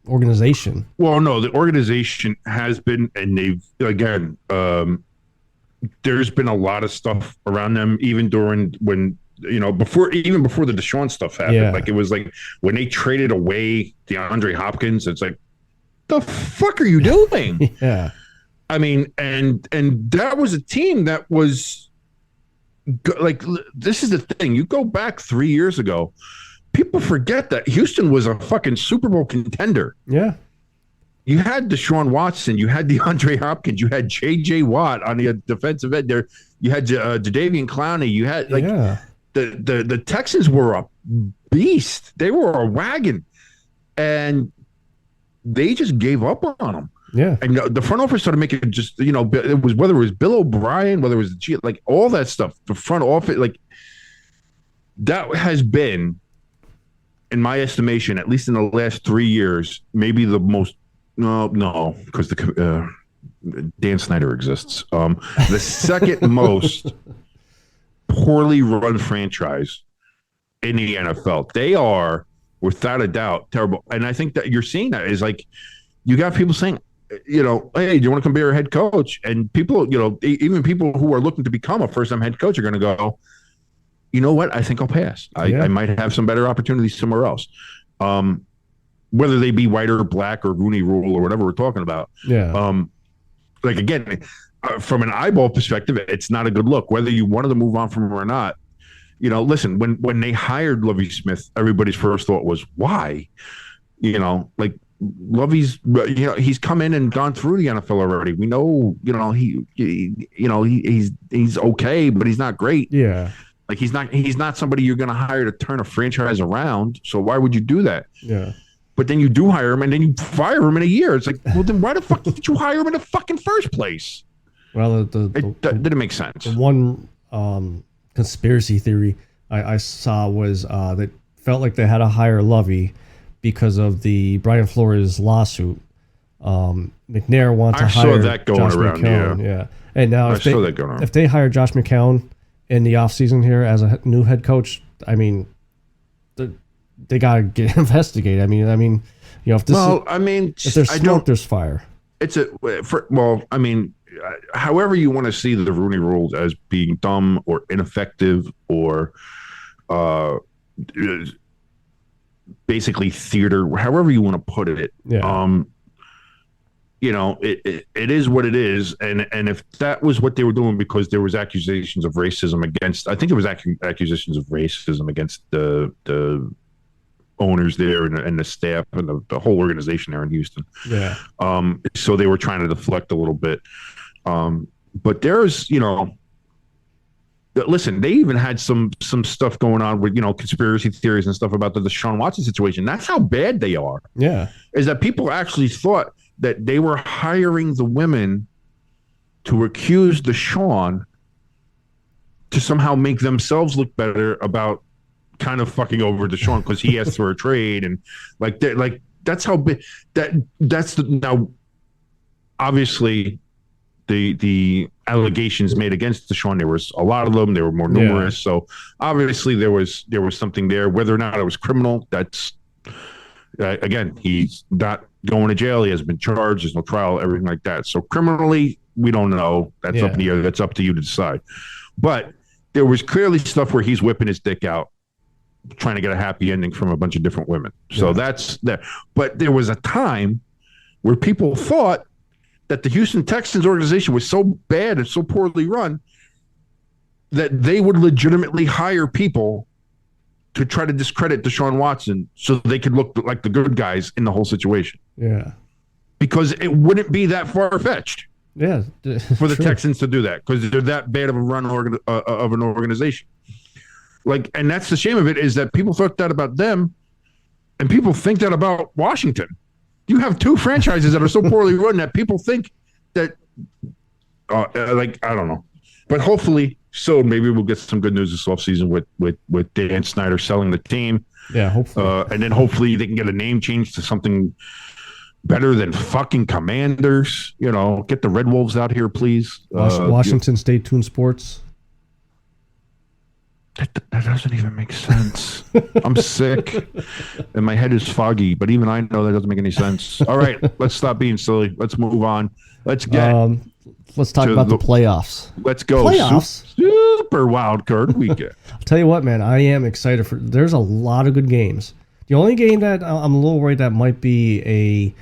organization. Well, no, the organization has been, and they've again. There's been a lot of stuff around them, even before the Deshaun stuff happened. Yeah. Like it was like when they traded away DeAndre Hopkins, it's like, the fuck are you doing? Yeah. I mean, and that was a team that was like, this is the thing. You go back 3 years ago, people forget that Houston was a fucking Super Bowl contender. Yeah. You had Deshaun Watson, you had DeAndre Hopkins, you had J.J. Watt on the defensive end there, you had Jadeveon Clowney, you had the Texans were a beast. They were a wagon, and they just gave up on them. Yeah, and the front office started making it was whether it was Bill O'Brien, whether it was like all that stuff. The front office, like that has been, in my estimation, at least in the last 3 years, maybe the most. No, because the Dan Snyder exists. The second most poorly run franchise in the NFL. They are, without a doubt, terrible. And I think that you're seeing that is like you got people saying, hey, do you want to come be our head coach? And people, even people who are looking to become a first-time head coach are going to go, you know what? I think I'll pass. I might have some better opportunities somewhere else. Whether they be white or black or Rooney Rule or whatever we're talking about. Yeah. Like, again, from an eyeball perspective, it's not a good look. Whether you wanted to move on from him or not, listen, when they hired Lovie Smith, everybody's first thought was, why? Like, Lovie's, he's come in and gone through the NFL already. We know, he's okay, but he's not great. Yeah. Like, he's not somebody you're going to hire to turn a franchise around. So why would you do that? Yeah. But then you do hire him, and then you fire him in a year. It's like, well, then why the fuck did you hire him in the fucking first place? Well, it didn't make sense. The one conspiracy theory I saw was that felt like they had to hire Lovie because of the Brian Flores lawsuit. McNair wants to hire saw that going Josh around. McCown. Yeah. And now if they hire Josh McCown in the offseason here as a new head coach, I mean, they gotta get investigated. I mean, if this if there's smoke, there's fire. However you want to see the Rooney Rule as being dumb or ineffective or basically theater, however you want to put it. Yeah. It is what it is, and if that was what they were doing because there was accusations of racism against, I think there was accusations of racism against the owners there and the staff and the whole organization there in Houston. Yeah. So they were trying to deflect a little bit. But there's, listen, they even had some stuff going on with, conspiracy theories and stuff about the Deshaun Watson situation. That's how bad they are. Yeah. Is that people actually thought that they were hiring the women to accuse Deshaun to somehow make themselves look better about kind of fucking over Deshaun because he asked for a trade, and that's how big that's now obviously the allegations made against Deshaun. There was a lot of them. They were more numerous. So obviously there was something there. Whether or not it was criminal, that's again, he's not going to jail. He has been charged. There's no trial, everything like that. So criminally, we don't know. That's up to you. That's up to you to decide. But there was clearly stuff where he's whipping his dick out, trying to get a happy ending from a bunch of different women. So that's that. But there was a time where people thought that the Houston Texans organization was so bad and so poorly run that they would legitimately hire people to try to discredit Deshaun Watson so they could look like the good guys in the whole situation. Yeah. Because it wouldn't be that far-fetched for the true. Texans to do that, because they're that bad of a run of an organization. Like, and that's the shame of it, is that people thought that about them, and people think that about Washington. You have two franchises that are so poorly run that people think that, like, I don't know. But hopefully, so maybe we'll get some good news this offseason with Dan Snyder selling the team. Yeah, hopefully. And then hopefully they can get a name change to something better than fucking Commanders. You know, get the Red Wolves out here, please. Washington State Tune Sports. That doesn't even make sense. I'm sick and my head is foggy, but even I know that doesn't make any sense. All right, let's stop being silly. Let's move on. Let's get let's talk about the playoffs. Let's go. Playoffs? Super wild card weekend. I'll tell you what, man, I am excited for. There's a lot of good games. The only game that I'm a little worried that might be a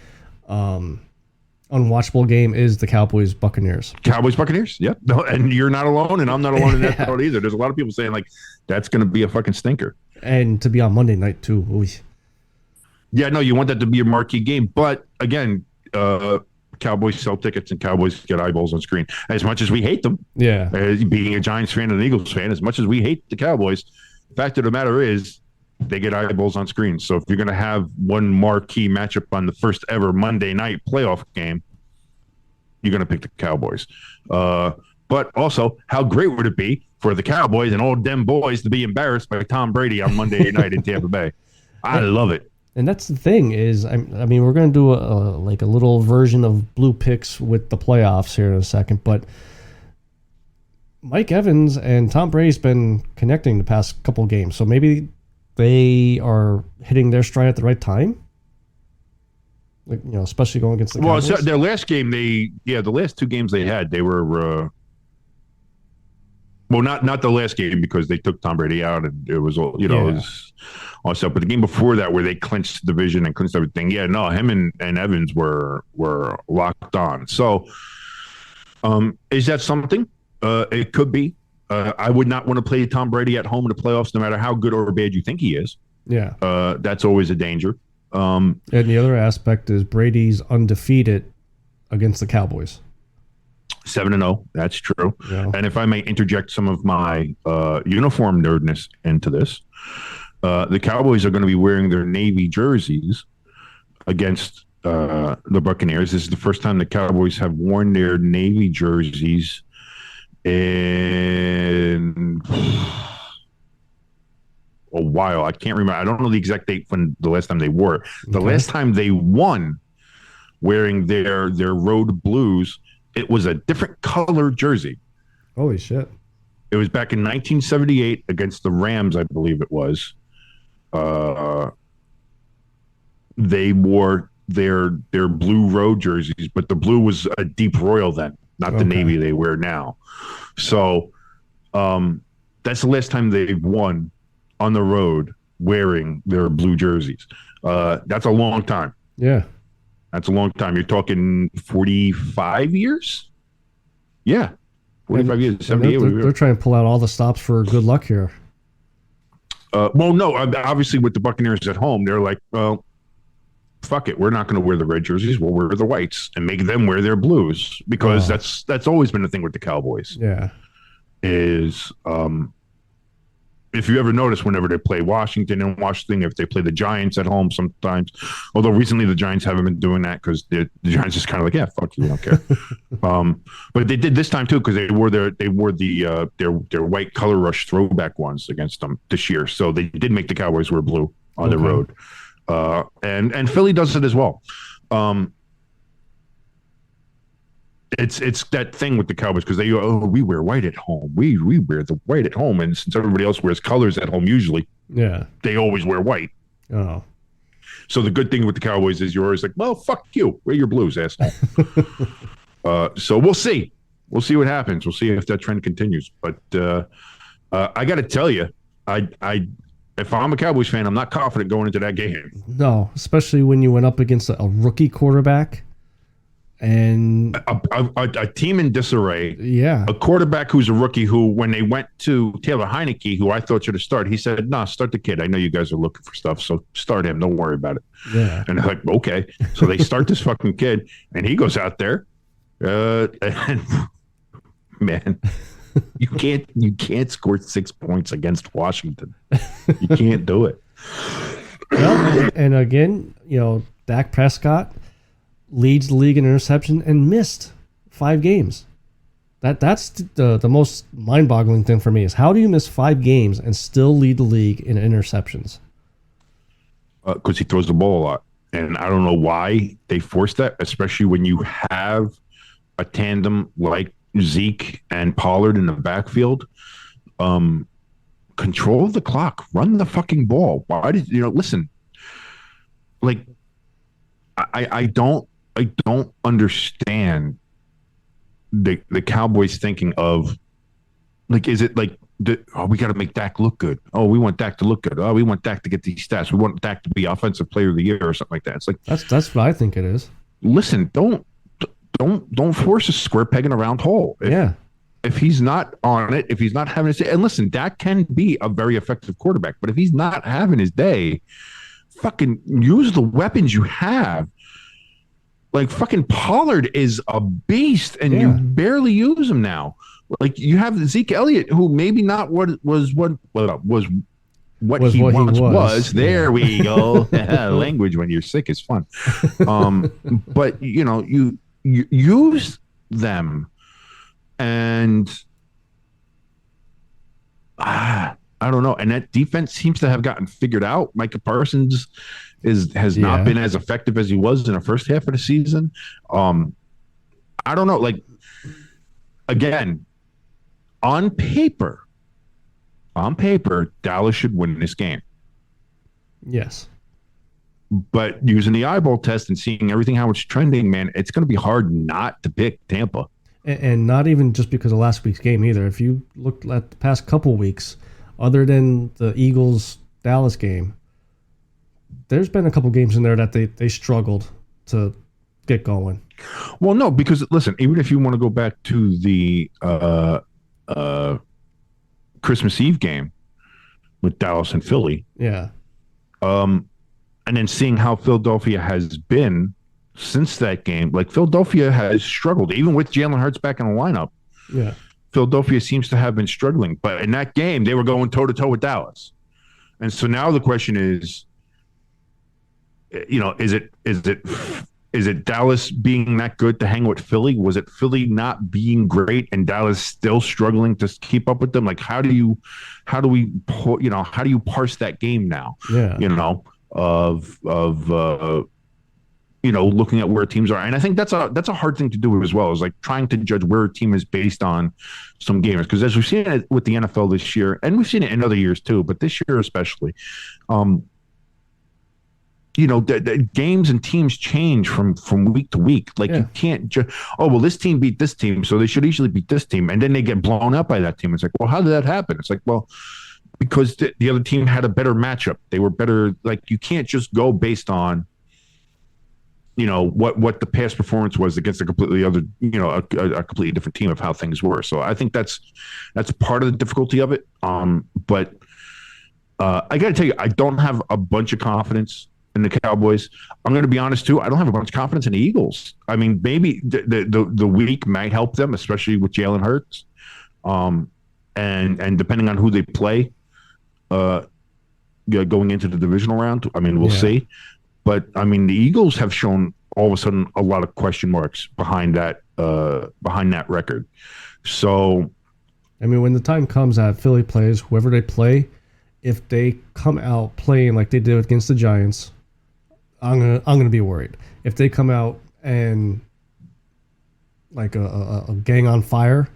unwatchable game is the Cowboys-Buccaneers. Cowboys-Buccaneers? Yep. No, and you're not alone, and I'm not alone in that thought either. There's a lot of people saying, like, that's going to be a fucking stinker. And to be on Monday night, too. Ooh. Yeah, no, you want that to be a marquee game. But, again, Cowboys sell tickets and Cowboys get eyeballs on screen. As much as we hate them, being a Giants fan and an Eagles fan, as much as we hate the Cowboys, the fact of the matter is they get eyeballs on screen. So if you're going to have one marquee matchup on the first ever Monday night playoff game, you're going to pick the Cowboys. But also, how great would it be for the Cowboys and all them boys to be embarrassed by Tom Brady on Monday night in Tampa Bay? I love it. And that's the thing is, I mean, we're going to do a little version of Blue Picks with the playoffs here in a second, but Mike Evans and Tom Brady's been connecting the past couple games, so maybe they are hitting their stride at the right time. Like, you know, especially going against the Cowboys. Well, so their last game, the last two games they had, they were not the last game because they took Tom Brady out and it was all, it was all stuff. But the game before that, where they clinched the division and clinched everything, him and Evans were locked on. So, is that something? It could be. I would not want to play Tom Brady at home in the playoffs, no matter how good or bad you think he is. Yeah. That's always a danger. And the other aspect is Brady's undefeated against the Cowboys. 7-0. That's true. Yeah. And if I may interject some of my uniform nerdness into this, the Cowboys are going to be wearing their Navy jerseys against the Buccaneers. This is the first time the Cowboys have worn their Navy jerseys in a while. I can't remember. I don't know the exact date when the last time they wore it. The last time they won wearing their road blues, it was a different color jersey. Holy shit. It was back in 1978 against the Rams, I believe it was. They wore their blue road jerseys, but the blue was a deep royal then, not the navy they wear now. So that's the last time they've won on the road wearing their blue jerseys. That's a long time. Yeah. That's a long time. You're talking 45 years? Yeah. 45 years, 78. They're trying to pull out all the stops for good luck here. Well, no, obviously with the Buccaneers at home, they're like, well, fuck it. We're not going to wear the red jerseys. We'll wear the whites and make them wear their blues, because that's always been the thing with the Cowboys. Yeah. Is if you ever notice, whenever they play Washington, if they play the Giants at home sometimes, although recently the Giants haven't been doing that because the Giants just kind of like, yeah, fuck you, we don't care. But they did this time too, because they wore their white color rush throwback ones against them this year. So they did make the Cowboys wear blue on the road. And Philly does it as well. it's that thing with the Cowboys because they go, oh, we wear white at home. We wear the white at home, and since everybody else wears colors at home, usually, they always wear white. Oh, so the good thing with the Cowboys is you're always like, well, fuck you, wear your blues, asshole. So we'll see. We'll see what happens. We'll see if that trend continues. But I got to tell you, if I'm a Cowboys fan, I'm not confident going into that game. No, especially when you went up against a rookie quarterback. And a team in disarray. Yeah. A quarterback who's a rookie who, when they went to Taylor Heineke, who I thought should have started, he said, no, start the kid. I know you guys are looking for stuff, so start him. Don't worry about it. Yeah. And they're like, okay. So they start this fucking kid, and he goes out there. And man, you can't score 6 points against Washington. You can't do it. Well, and again, Dak Prescott leads the league in interception and missed 5 games. That's the most mind-boggling thing for me is how do you miss 5 games and still lead the league in interceptions? Because he throws the ball a lot. And I don't know why they force that, especially when you have a tandem like Zeke and Pollard in the backfield. Control the clock. Run the fucking ball. Why did listen? Like, I don't understand the Cowboys thinking of like, is it like we got to make Dak look good? Oh, we want Dak to look good. Oh, we want Dak to get these stats. We want Dak to be offensive player of the year or something like that. It's like that's what I think it is. Listen, don't force a square peg in a round hole. If he's not on it, if he's not having his day, and listen, Dak can be a very effective quarterback, but if he's not having his day, fucking use the weapons you have. Like fucking Pollard is a beast, and you barely use him now. Like you have Zeke Elliott, who maybe not what he once was. There we go. Language when you're sick is fun. But you use them, and I don't know. And that defense seems to have gotten figured out. Micah Parsons has not been as effective as he was in the first half of the season. I don't know. Like, again, on paper, Dallas should win this game. Yes. But using the eyeball test and seeing everything, how it's trending, man, it's going to be hard not to pick Tampa. And not even just because of last week's game either. If you looked at the past couple weeks, other than the Eagles-Dallas game, there's been a couple games in there that they struggled to get going. Well, no, because listen, even if you want to go back to the Christmas Eve game with Dallas and Philly, and then seeing how Philadelphia has been since that game, like Philadelphia has struggled, even with Jalen Hurts back in the lineup. Yeah, Philadelphia seems to have been struggling, but in that game they were going toe to toe with Dallas, and so now the question is, is it Dallas being that good to hang with Philly? Was it Philly not being great and Dallas still struggling to keep up with them? Like, how do you parse that game now? Looking at where teams are. And I think that's a hard thing to do as well, is like trying to judge where a team is based on some games. Because as we've seen it with the NFL this year, and we've seen it in other years too, but this year especially, the games and teams change from week to week. Like you can't just, this team beat this team, so they should easily beat this team. And then they get blown up by that team. It's like, well, how did that happen? It's like, well, because the other team had a better matchup. They were better. Like you can't just go based on, what the past performance was against a completely other, a completely different team of how things were. So I think that's part of the difficulty of it. But I got to tell you, I don't have a bunch of confidence in the Cowboys. I'm going to be honest too. I don't have a bunch of confidence in the Eagles. I mean, maybe the week might help them, especially with Jalen Hurts. And depending on who they play, going into the divisional round, I mean, we'll see. But I mean, the Eagles have shown all of a sudden a lot of question marks behind that record. So, I mean, when the time comes that Philly plays, whoever they play, if they come out playing like they did against the Giants, I'm gonna be worried. If they come out and like a gang on fire,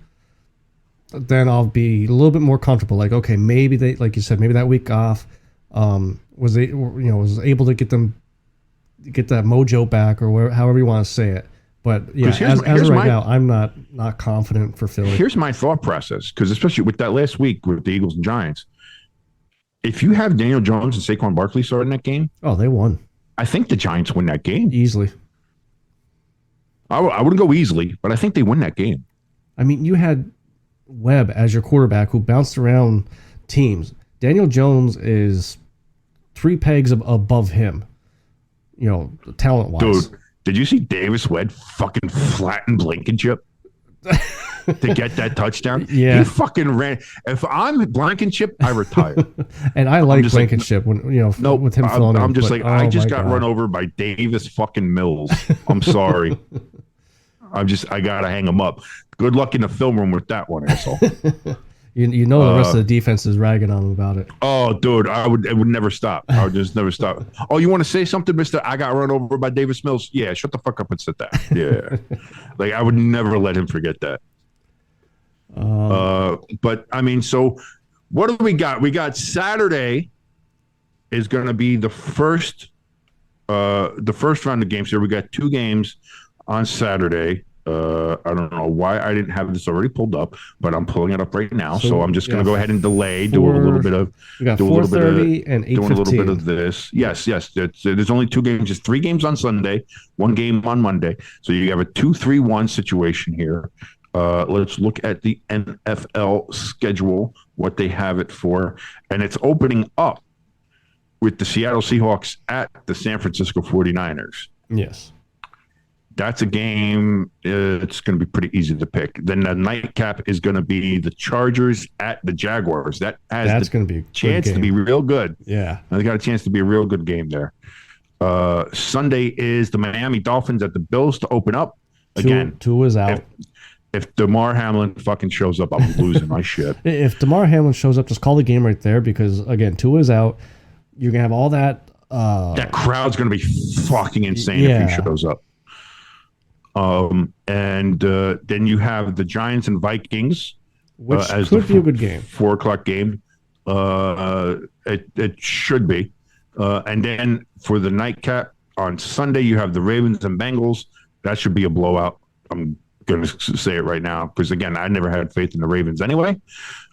then I'll be a little bit more comfortable. Like, okay, maybe they, like you said, maybe that week off, was able to get that mojo back, or however you want to say it. But yeah, as of right now, I'm not confident for Philly. Here's my thought process, because especially with that last week with the Eagles and Giants, if you have Daniel Jones and Saquon Barkley starting that game, they won. I think the Giants win that game Easily. I wouldn't go easily, but I think they win that game. I mean, you had Webb as your quarterback who bounced around teams. Daniel Jones is 3 pegs above him, talent-wise. Dude, did you see Davis Webb fucking flatten Blankenship to get that touchdown? Yeah. He fucking ran. If I'm Blankenship, I retire. And I like Blankenship with him filling in. I'm just I just got God. run over by Davis fucking Mills. I'm sorry. I gotta hang him up. Good luck in the film room with that one, asshole. The rest of the defense is ragging on him about it. Oh, dude, it would never stop. I would just never stop. Oh, you want to say something, Mister? I got run over by Davis Mills. Yeah, shut the fuck up and sit down. Yeah, like I would never let him forget that. But I mean, so what do we got? We got Saturday is going to be the first round of games here. We got 2 games on Saturday. I don't know why I didn't have this already pulled up, but I'm pulling it up right now. So I'm just going to go ahead and delay, do a little bit of, we got 4:30 and 8:15. Doing a little bit of this. Yes. There's only 2 games, just 3 games on Sunday, 1 game on Monday. So you have a 2-3-1 situation here. Let's look at the NFL schedule, what they have it for, and it's opening up with the Seattle Seahawks at the San Francisco 49ers. Yes. That's a game. It's going to be pretty easy to pick. Then the nightcap is going to be the Chargers at the Jaguars. That's going to be a chance to be real good. Yeah, they got a chance to be a real good game there. Sunday is the Miami Dolphins at the Bills to open up. Again, Tua is out. If DeMar Hamlin fucking shows up, I'm losing my shit. If DeMar Hamlin shows up, just call the game right there, because again, Tua is out. You're gonna have all that. That crowd's going to be fucking insane if he shows up. And then you have the Giants and Vikings, which as could be a good game. 4:00 game. It should be. And then for the nightcap on Sunday, you have the Ravens and Bengals. That should be a blowout. I'm going to say it right now because, again, I never had faith in the Ravens anyway.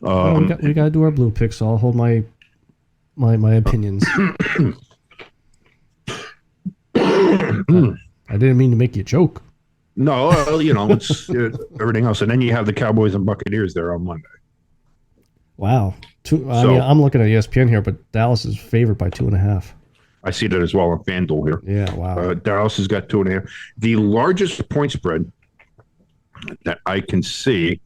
We got to do our blue picks, so I'll hold my opinions. I didn't mean to make you choke. No, it's everything else. And then you have the Cowboys and Buccaneers there on Monday. Wow. I'm looking at ESPN here, but Dallas is favored by 2.5. I see that as well on FanDuel here. Yeah, wow. Dallas has got 2.5. The largest point spread that I can see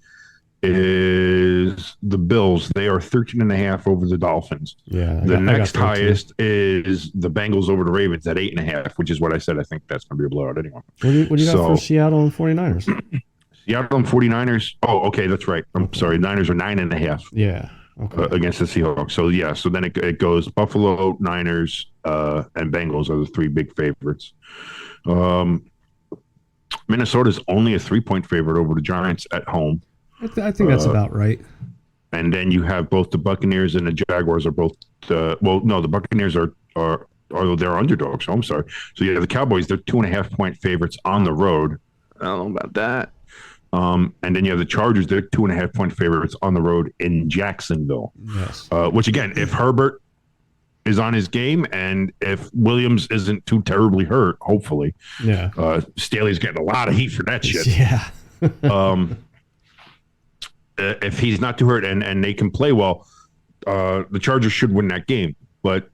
is the Bills. They are 13.5 over the Dolphins. Yeah. The next highest is the Bengals over the Ravens at 8.5, which is what I said. I think that's going to be a blowout anyway. What do you got for Seattle and 49ers? Seattle and 49ers. Oh, okay, that's right. I'm sorry. Niners are 9.5. Yeah. Okay. Against the Seahawks. So yeah. So then it goes Buffalo, Niners, and Bengals are the 3 big favorites. Minnesota's only a 3-point favorite over the Giants at home. I think that's about right. And then you have both the Buccaneers and the Jaguars are both. The Buccaneers are they're underdogs. So I'm sorry. So yeah, the Cowboys, they're 2.5-point favorites on the road. I don't know about that. And then you have the Chargers, they're 2.5-point favorites on the road in Jacksonville. Yes. Which again, if Herbert is on his game and if Williams isn't too terribly hurt, hopefully. Yeah. Staley's getting a lot of heat for that shit. Yeah. If he's not too hurt and they can play well, the Chargers should win that game. But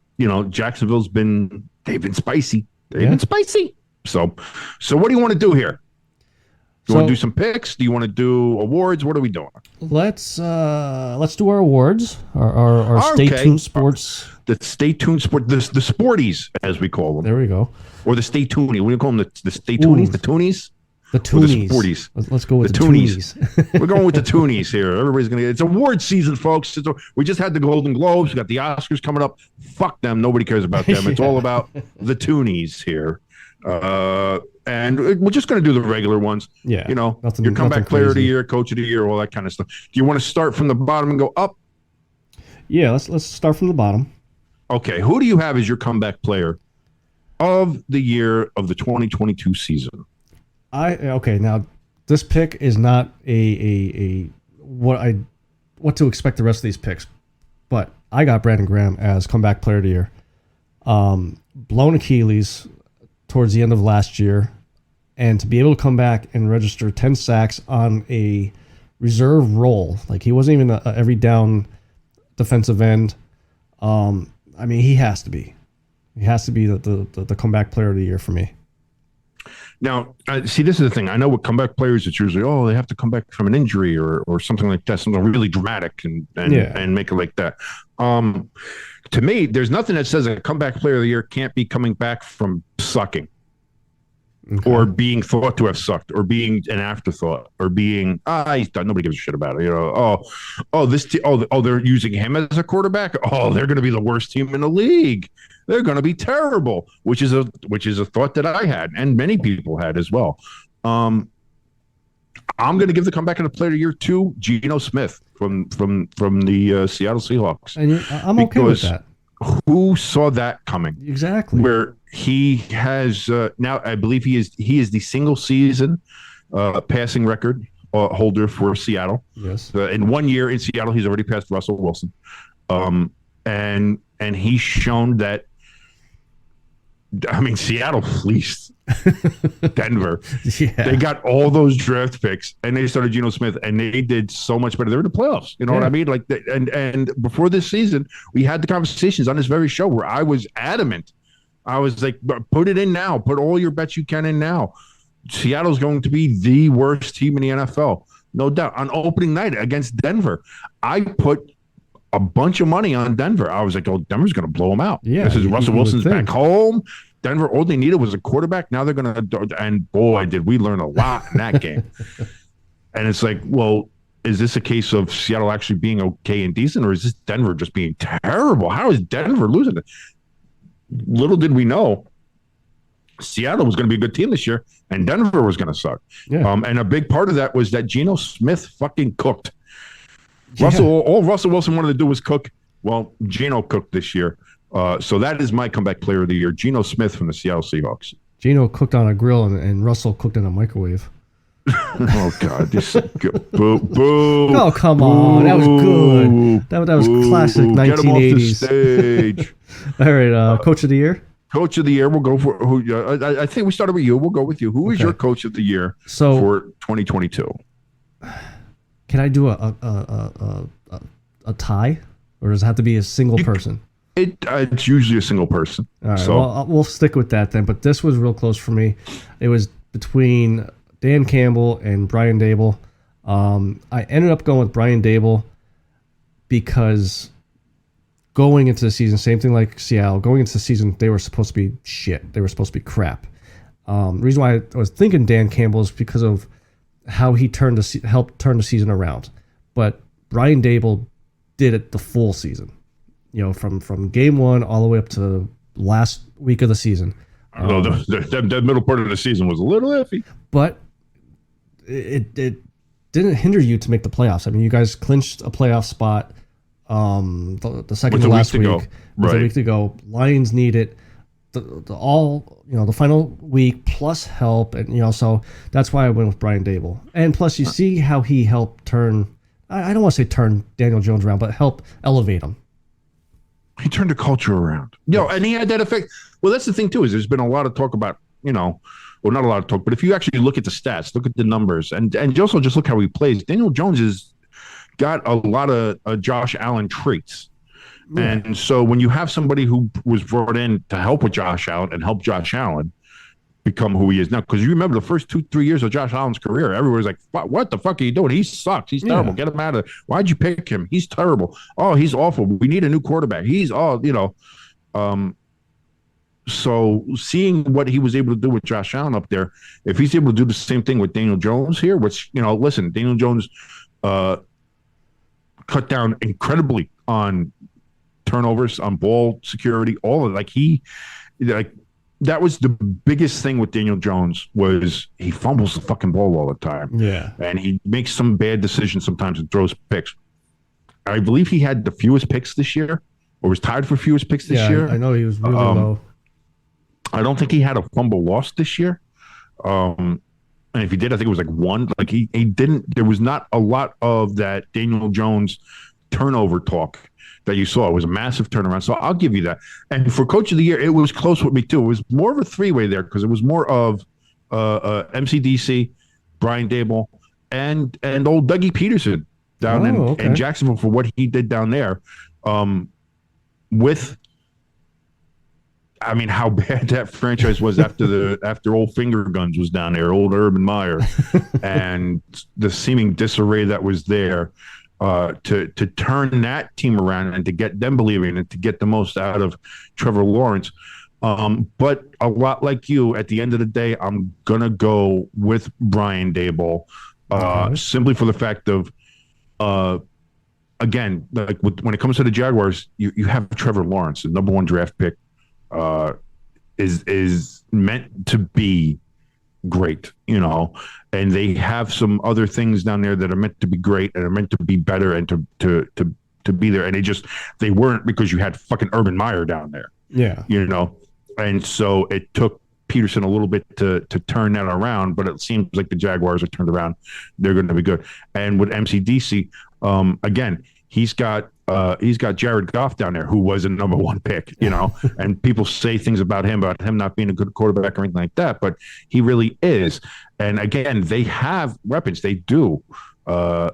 Jacksonville's they've been spicy. They've been spicy. So what do you want to do here? Do you want to do some picks? Do you want to do awards? What are we doing? Let's do our awards. Our Stay Tuned Sports. The Stay Tuned Sport, the Sporties as we call them. There we go. Or the Stay Toonies. What do you call them? The Stay Toonies. The Toonies. The Toonies. The Sporties. Let's go with the Toonies. We're going with the Toonies here. Everybody's going to get it's award season, folks. We just had the Golden Globes. We got the Oscars coming up. Fuck them. Nobody cares about them. It's all about the Toonies here. And and we're just going to do the regular ones. Yeah, You know, nothing- your comeback nothing player of the crazy. year, coach of the year, all that kind of stuff. Do you want to start from the bottom and go up? Yeah, let's start from the bottom. Okay, who do you have as your comeback player of the year of the 2022 season? Okay, now this pick is not a what to expect the rest of these picks, but I got Brandon Graham as comeback player of the year. Blown Achilles towards the end of last year, and to be able to come back and register 10 sacks on a reserve role, like he wasn't even a every down defensive end. I mean, he has to be the comeback player of the year for me. Now, see, this is the thing. I know with comeback players, it's usually, they have to come back from an injury or something like that, something really dramatic and make it like that. To me, there's nothing that says a comeback player of the year can't be coming back from sucking. Okay. Or being thought to have sucked, or being an afterthought, or being he's done. Nobody gives a shit about it. You know, they're using him as a quarterback. Oh, they're going to be the worst team in the league. They're going to be terrible, which is a thought that I had and many people had as well. I'm going to give the comeback of the player of the year to Geno Smith from the Seattle Seahawks. And I'm okay with that. Who saw that coming? Exactly. Where he has now, I believe he is the single season passing record holder for Seattle. Yes. In 1 year in Seattle, he's already passed Russell Wilson, and he's shown that. I mean, Seattle fleeced Denver. Yeah. They got all those draft picks, and they started Geno Smith, and they did so much better. They're in the playoffs. You know what I mean? Like, and before this season, we had the conversations on this very show where I was adamant. I was like, put it in now. Put all your bets you can in now. Seattle's going to be the worst team in the NFL, no doubt. On opening night against Denver, I put a bunch of money on Denver. I was like, Denver's going to blow them out. Yeah, this is Russell Wilson's back home. Denver, all they needed was a quarterback. Now they're going to, and boy, did we learn a lot in that game. And it's like, well, is this a case of Seattle actually being okay and decent, or is this Denver just being terrible? How is Denver losing it? Little did we know Seattle was going to be a good team this year, and Denver was going to suck. Yeah. And a big part of that was that Geno Smith fucking cooked. Yeah. All Russell Wilson wanted to do was cook. Well, Geno cooked this year. So that is my comeback player of the year, Geno Smith from the Seattle Seahawks. Geno cooked on a grill, and Russell cooked in a microwave. Oh, God. This boo, boo. Oh, come on. That was good. That was classic 1980s. Get him off the stage. All right, coach of the year? Coach of the year, we'll go for who. I think we started with you. We'll go with you. Who is your coach of the year for 2022? Can I do a tie, or does it have to be a single person? It's usually a single person. All right, so well, we'll stick with that then. But this was real close for me. It was between Dan Campbell and Brian Dable. I ended up going with Brian Dable because going into the season, same thing like Seattle, going into the season, they were supposed to be shit. They were supposed to be crap. The reason why I was thinking Dan Campbell is because of how he helped turn the season around. But Brian Dable did it the full season. You know, from game one all the way up to last week of the season. The middle part of the season was a little iffy. But it didn't hinder you to make the playoffs. I mean, you guys clinched a playoff spot the second to last week. With a week to go. Lions need it. The final week plus help, and so that's why I went with Brian Dable. And plus, you see how he helped turn. I don't want to say turn Daniel Jones around, but help elevate him. He turned the culture around. And he had that effect. Well, that's the thing too, is there's been a lot of talk about, well, not a lot of talk, but if you actually look at the stats, look at the numbers, and also just look how he plays. Daniel Jones has got a lot of Josh Allen traits. Yeah. And so when you have somebody who was brought in to help with Josh Allen and help Josh Allen become who he is now, because you remember the first 2-3 years of Josh Allen's career, everybody's like, what the fuck are you doing? He sucks. He's terrible. Get him out of there. Why'd you pick him? He's terrible. Oh, he's awful. We need a new quarterback. He's so seeing what he was able to do with Josh Allen up there, if he's able to do the same thing with Daniel Jones here, which, listen, Daniel Jones cut down incredibly on turnovers, on ball security, all of it. that was the biggest thing with Daniel Jones was he fumbles the fucking ball all the time. Yeah. And he makes some bad decisions sometimes and throws picks. I believe he had the fewest picks this year, or was tied for fewest picks this year. I know he was really low. I don't think he had a fumble lost this year. And if he did, I think it was like one. Like he didn't. There was not a lot of that Daniel Jones turnover talk that you saw. It was a massive turnaround. So I'll give you that. And for Coach of the Year, it was close with me too. It was more of a three-way there because it was more of MCDC, Brian Dable, and old Dougie Peterson down in Jacksonville for what he did down there. I mean, how bad that franchise was after old Finger Guns was down there, old Urban Meyer, and the seeming disarray that was there, to turn that team around and to get them believing and to get the most out of Trevor Lawrence. But a lot like you, at the end of the day, I'm gonna go with Brian Dable, simply for the fact of, again, like when it comes to the Jaguars, you have Trevor Lawrence, the number 1 draft pick. Is meant to be great, and they have some other things down there that are meant to be great and are meant to be better and to be there, and they weren't because you had fucking Urban Meyer down there. Yeah, and so it took Peterson a little bit to turn that around, but it seems like the Jaguars are turned around. They're going to be good, and with MCDC, again, he's got Jared Goff down there, who was a number 1 pick, and people say things about him not being a good quarterback or anything like that, but he really is. And again, they have weapons. They do. And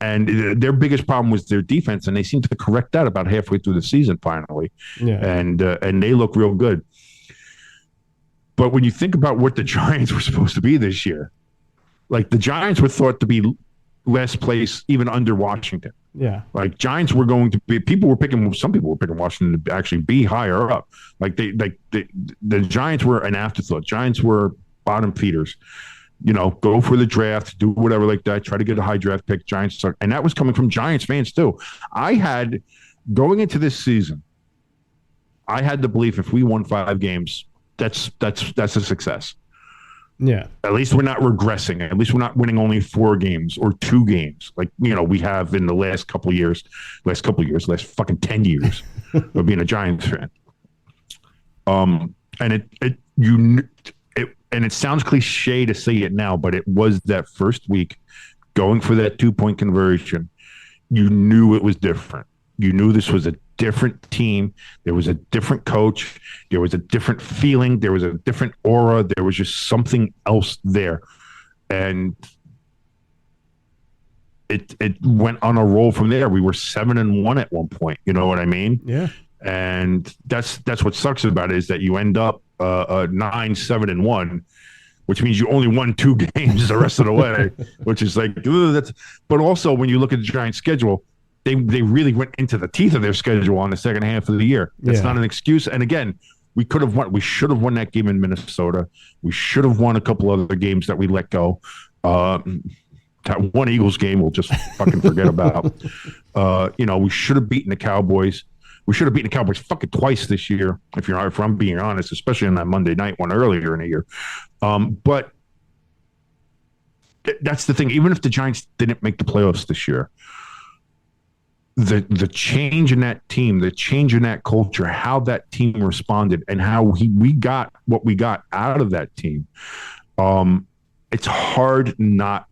their biggest problem was their defense, and they seem to correct that about halfway through the season finally. Yeah. And they look real good. But when you think about what the Giants were supposed to be this year, like the Giants were thought to be last place even under Washington. Yeah. Like Giants were going to be, some people were picking Washington to actually be higher up. Like the Giants were an afterthought. Giants were bottom feeders. Go for the draft, do whatever like that, try to get a high draft pick. Giants suck. And that was coming from Giants fans too. Going into this season, I had the belief if we won 5 games, that's a success. Yeah. At least we're not regressing. At least we're not winning only 4 games or 2 games like, we have in the last fucking 10 years of being a Giants fan. And it sounds cliche to say it now, but it was that first week going for that 2-point conversion. You knew it was different. You knew this was a different team. There was a different coach. There was a different feeling. There was a different aura. There was just something else there. And it went on a roll from there. We were 7-1 at one point. You know what I mean? Yeah. And that's what sucks about it, is that you end up 9-7-1, which means you only won 2 games the rest of the way, which is like, that's. But also when you look at the Giants' schedule, they really went into the teeth of their schedule on the second half of the year. That's not an excuse. And again, we could have won. We should have won that game in Minnesota. We should have won a couple other games that we let go. That one Eagles game we'll just fucking forget about. We should have beaten the Cowboys. We should have beaten the Cowboys fucking twice this year, if I'm being honest, especially on that Monday night one earlier in the year. But that's the thing. Even if the Giants didn't make the playoffs this year, the change in that team, the change in that culture, how that team responded, and how we got what we got out of that team, it's hard not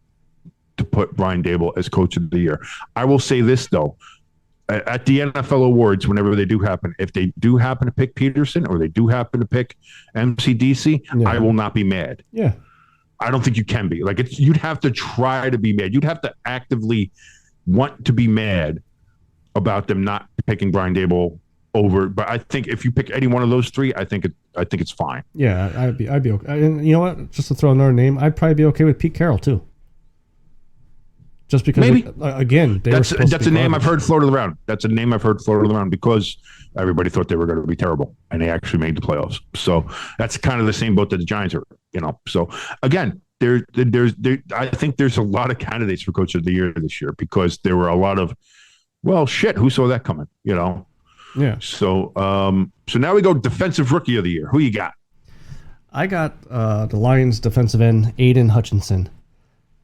to put Brian Dable as Coach of the Year. I will say this, though. At the NFL awards, whenever they do happen, if they do happen to pick Peterson or they do happen to pick MCDC, I will not be mad. Yeah. I don't think you can be. Like, you'd have to try to be mad. You'd have to actively want to be mad about them not picking Brian Dable over. But I think if you pick any one of those 3, I think it's fine. Yeah, I'd be okay. And you know what? Just to throw another name, I'd probably be okay with Pete Carroll too. Just because, maybe again, that's a name I've heard floated around. That's a name I've heard floated around because everybody thought they were going to be terrible, and they actually made the playoffs. So that's kind of the same boat that the Giants are. So again, I think there's a lot of candidates for Coach of the Year this year because there were a lot of, well, shit, who saw that coming? Yeah. So so now we go defensive rookie of the year. Who you got? I got the Lions defensive end, Aiden Hutchinson.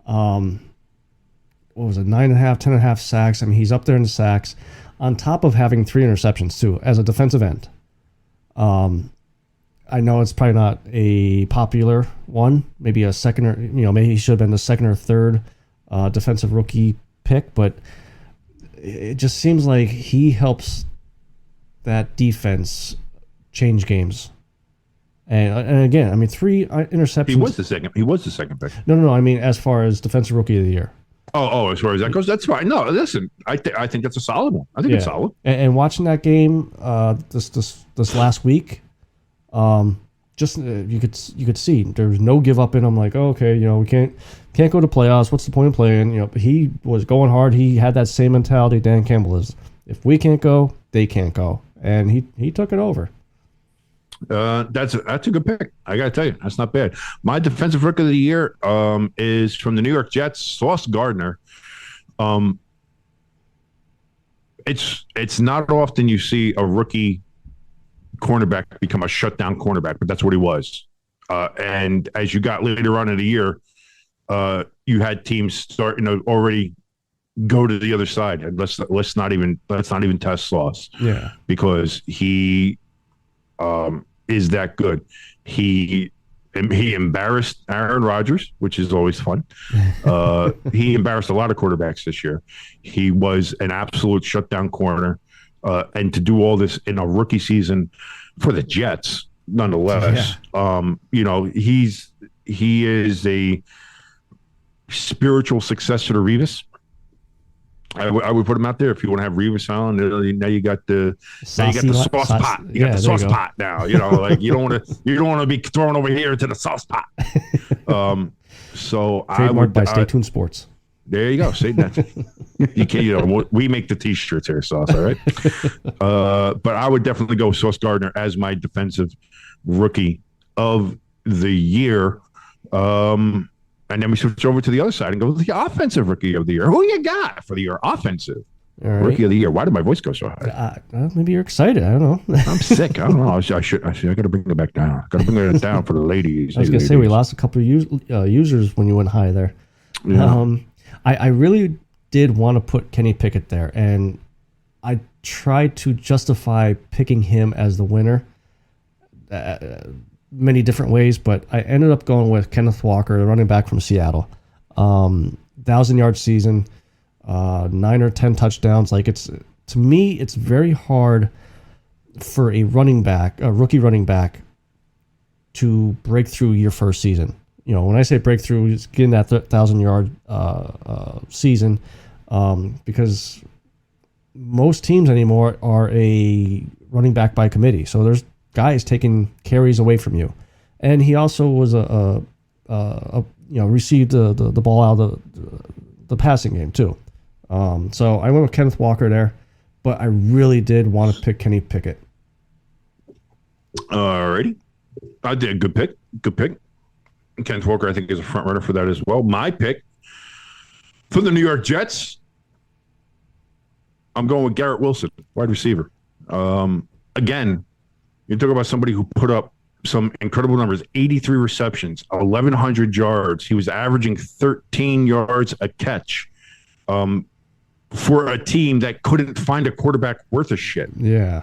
What was it, 9.5, 10.5 sacks? I mean, he's up there in the sacks, on top of having 3 interceptions too, as a defensive end. I know it's probably not a popular one, maybe a second, or maybe he should have been the second or third defensive rookie pick, but it just seems like he helps that defense change games. And again, I mean, 3 interceptions. He was the second. He was the second pick. No. I mean, as far as defensive rookie of the year. Oh, as far as that goes, that's fine. No, listen, I think that's a solid one. I think it's solid. And watching that game this last week, just you could see there was no give up in him. Like, oh, okay, we can't go to playoffs. What's the point of playing? He was going hard. He had that same mentality Dan Campbell is. If we can't go, they can't go, and he took it over. That's a good pick. I gotta tell you, that's not bad. My defensive rookie of the year is from the New York Jets, Sauce Gardner. It's not often you see a rookie cornerback become a shutdown cornerback, but that's what he was. And as you got later on in the year, you had teams starting to already go to the other side, and let's not even test Sauce, because he is that good. He embarrassed Aaron Rodgers, which is always fun. He embarrassed a lot of quarterbacks this year. He was an absolute shutdown corner, and to do all this in a rookie season for the Jets, nonetheless, he is a spiritual successor to Revis. I would put him out there if you want to have Revis on. Now you got the sauce pot. You got the sauce pot now. Like you don't want to be thrown over here to the sauce pot. So trademarked by Stay Tuned Sports. There you go. Say that. You can't. We make the T-shirts here, Sauce. All right. But I would definitely go Sauce Gardner as my defensive rookie of the year. And then we switch over to the other side and go with the offensive rookie of the year. Who you got for the year? Offensive rookie of the year. Why did my voice go so high? Maybe you're excited. I don't know. I'm sick. I don't know. I got to bring it back down. Got to bring it down for the ladies. I was going to say we lost a couple of users when you went high there. Yeah. I really did want to put Kenny Pickett there, and I tried to justify picking him as the winner many different ways, but I ended up going with Kenneth Walker, the running back from Seattle. 1,000-yard season, 9 or 10 touchdowns. Like, to me, it's very hard for a rookie running back, to break through your first season. When I say breakthrough, it's getting that 1,000-yard season, because most teams anymore are a running back by committee. So there's guys taking carries away from you, and he also was received the ball out of the passing game too. So I went with Kenneth Walker there, but I really did want to pick Kenny Pickett. Alrighty, I did. Good pick. Kenneth Walker, I think, is a front runner for that as well. My pick for the New York Jets, I'm going with Garrett Wilson, wide receiver. Again, you talk about somebody who put up some incredible numbers: 83 receptions, 1,100 yards. He was averaging 13 yards a catch for a team that couldn't find a quarterback worth a shit. Yeah.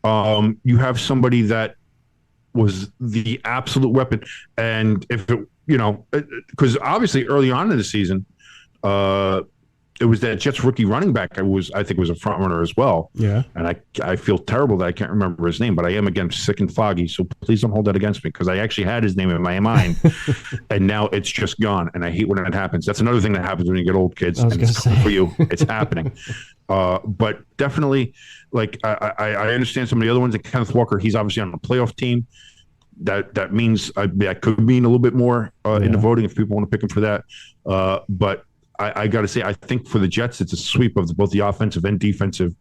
You have somebody that was the absolute weapon. And if it, because obviously early on in the season, it was that Jets rookie running back I think was a front runner as well. Yeah. And I feel terrible that I can't remember his name, but I am, again, sick and foggy. So please don't hold that against me, because I actually had his name in my mind and now it's just gone. And I hate when that happens. That's another thing that happens when you get old, kids. And it's coming for you. It's happening. But definitely, like, I understand some of the other ones. Like Kenneth Walker, he's obviously on a playoff team. That means that could mean a little bit more in the voting if people want to pick him for that. But I got to say, I think for the Jets, it's a sweep of both the offensive and defensive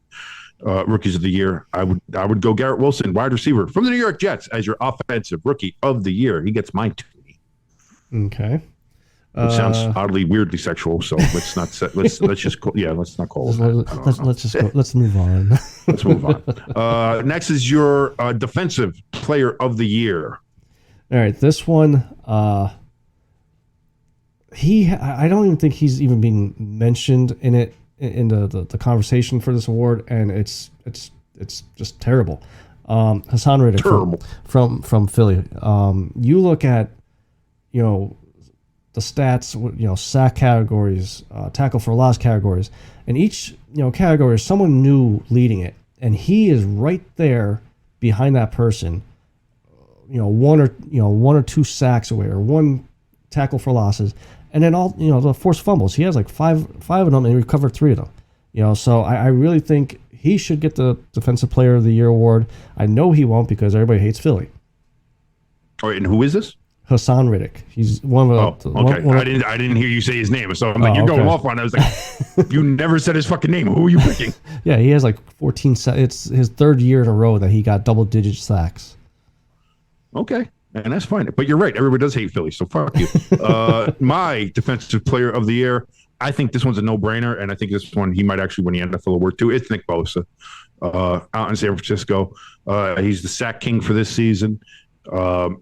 rookies of the year. I would go Garrett Wilson, wide receiver from the New York Jets, as your offensive rookie of the year. He gets mine too. Okay. Which sounds oddly, weirdly sexual. So let's not let's just let's not call it that. Let's just go. Let's move on. Let's move on. Next is your defensive player of the year. All right, this one. I don't even think he's even being mentioned in the conversation for this award, and it's just terrible. Hassan Reddick from Philly. You look at, the stats, sack categories, tackle for loss categories, and each category is someone new leading it, and he is right there behind that person. One or two sacks away, or one tackle for losses, and then all the forced fumbles. He has like five of them, and he recovered 3 of them. So I really think he should get the Defensive Player of the Year award. I know he won't because everybody hates Philly. All right, and who is this? Hassan Reddick. He's one of the. Okay, I didn't hear you say his name, so I'm like, you're going off on it. I was like, you never said his fucking name. Who are you picking? Yeah, he has like 14 sacks. It's his 3rd year in a row that he got double-digit sacks. Okay, and that's fine. But you're right. Everybody does hate Philly, so fuck you. My Defensive Player of the Year, I think this one's a no-brainer, and I think this one he might actually win the NFL award too. It's Nick Bosa, out in San Francisco. He's the sack king for this season.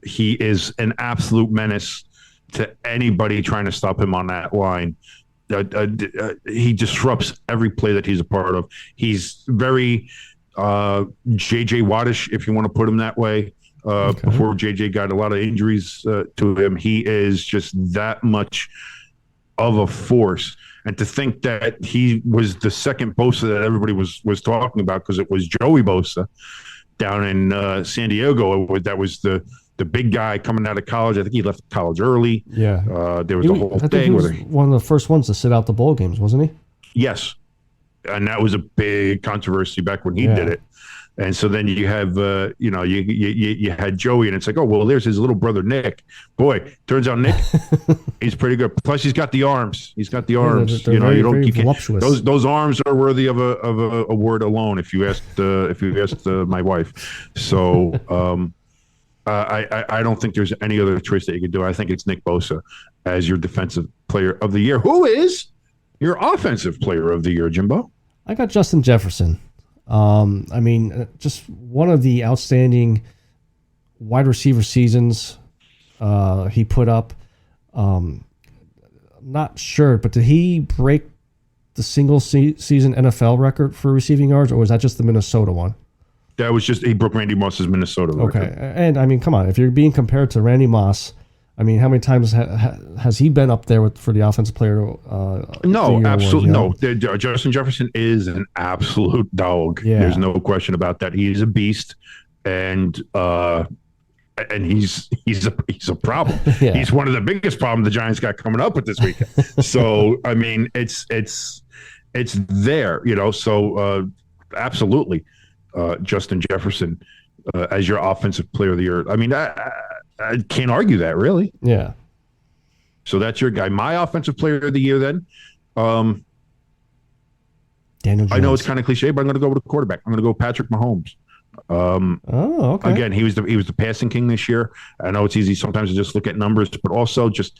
He is an absolute menace to anybody trying to stop him on that line. He disrupts every play that he's a part of. He's very J.J. Wattish, if you want to put him that way. Before J.J. got a lot of injuries to him, he is just that much of a force. And to think that he was the second Bosa that everybody was talking about, because it was Joey Bosa down in San Diego. That was the big guy coming out of college. I think he left college early. Yeah. There was a whole thing. He was one of the first ones to sit out the bowl games, wasn't he? Yes. And that was a big controversy back when he did it. And so then you have, you had Joey, and it's like, oh, well, there's his little brother, Nick. Boy, turns out Nick, he's pretty good. Plus, he's got the arms. He's got the arms. They're very, very voluptuous. Those arms are worthy of a award alone. If you asked my wife, so I don't think there's any other choice that you could do. I think it's Nick Bosa as your Defensive Player of the Year. Who is your Offensive Player of the Year, Jimbo? I got Justin Jefferson. Just one of the outstanding wide receiver seasons he put up. Not sure, but did he break the single season NFL record for receiving yards, or was that just the Minnesota one? That was just, he broke Randy Moss's Minnesota record. Okay, and come on, if you're being compared to Randy Moss, how many times has he been up there for the Offensive Player? No, absolutely no. Justin Jefferson is an absolute dog. Yeah. There's no question about that. He's a beast, and he's a problem. Yeah. He's one of the biggest problems the Giants got coming up with this weekend. So it's there, So absolutely, Justin Jefferson as your Offensive Player of the Year. I can't argue that, really. Yeah. So that's your guy. My Offensive Player of the Year, then. Daniel Jones. I know it's kind of cliche, but I'm going to go with a quarterback. I'm going to go Patrick Mahomes. Okay. Again, he was the passing king this year. I know it's easy sometimes to just look at numbers, but also just.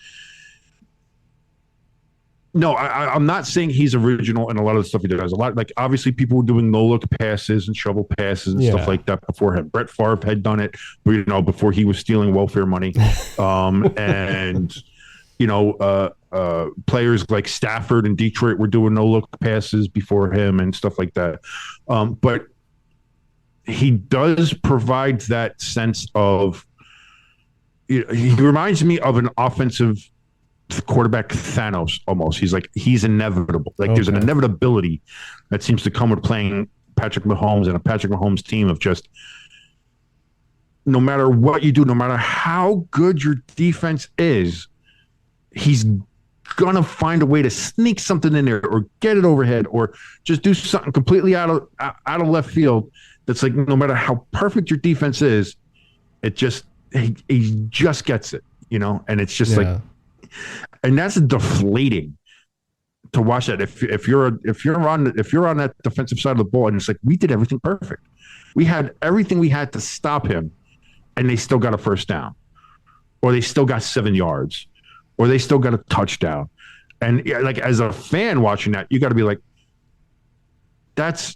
No, I'm not saying he's original in a lot of the stuff he does. A lot, like obviously people were doing no-look passes and shovel passes and stuff like that before him. Brett Favre had done it, before he was stealing welfare money. Players like Stafford and Detroit were doing no-look passes before him and stuff like that. But he does provide that sense of. He reminds me of an offensive quarterback Thanos almost. He's inevitable. There's an inevitability that seems to come with playing Patrick Mahomes and a Patrick Mahomes team of just no matter what you do, no matter how good your defense is, he's gonna find a way to sneak something in there or get it overhead or just do something completely out of left field. That's like no matter how perfect your defense is, it just he just gets it, and it's just and that's deflating to watch that. If you're on that defensive side of the ball, and it's like we did everything perfect, we had everything we had to stop him, and they still got a first down, or they still got 7 yards, or they still got a touchdown. And like as a fan watching that, you got to be like, that's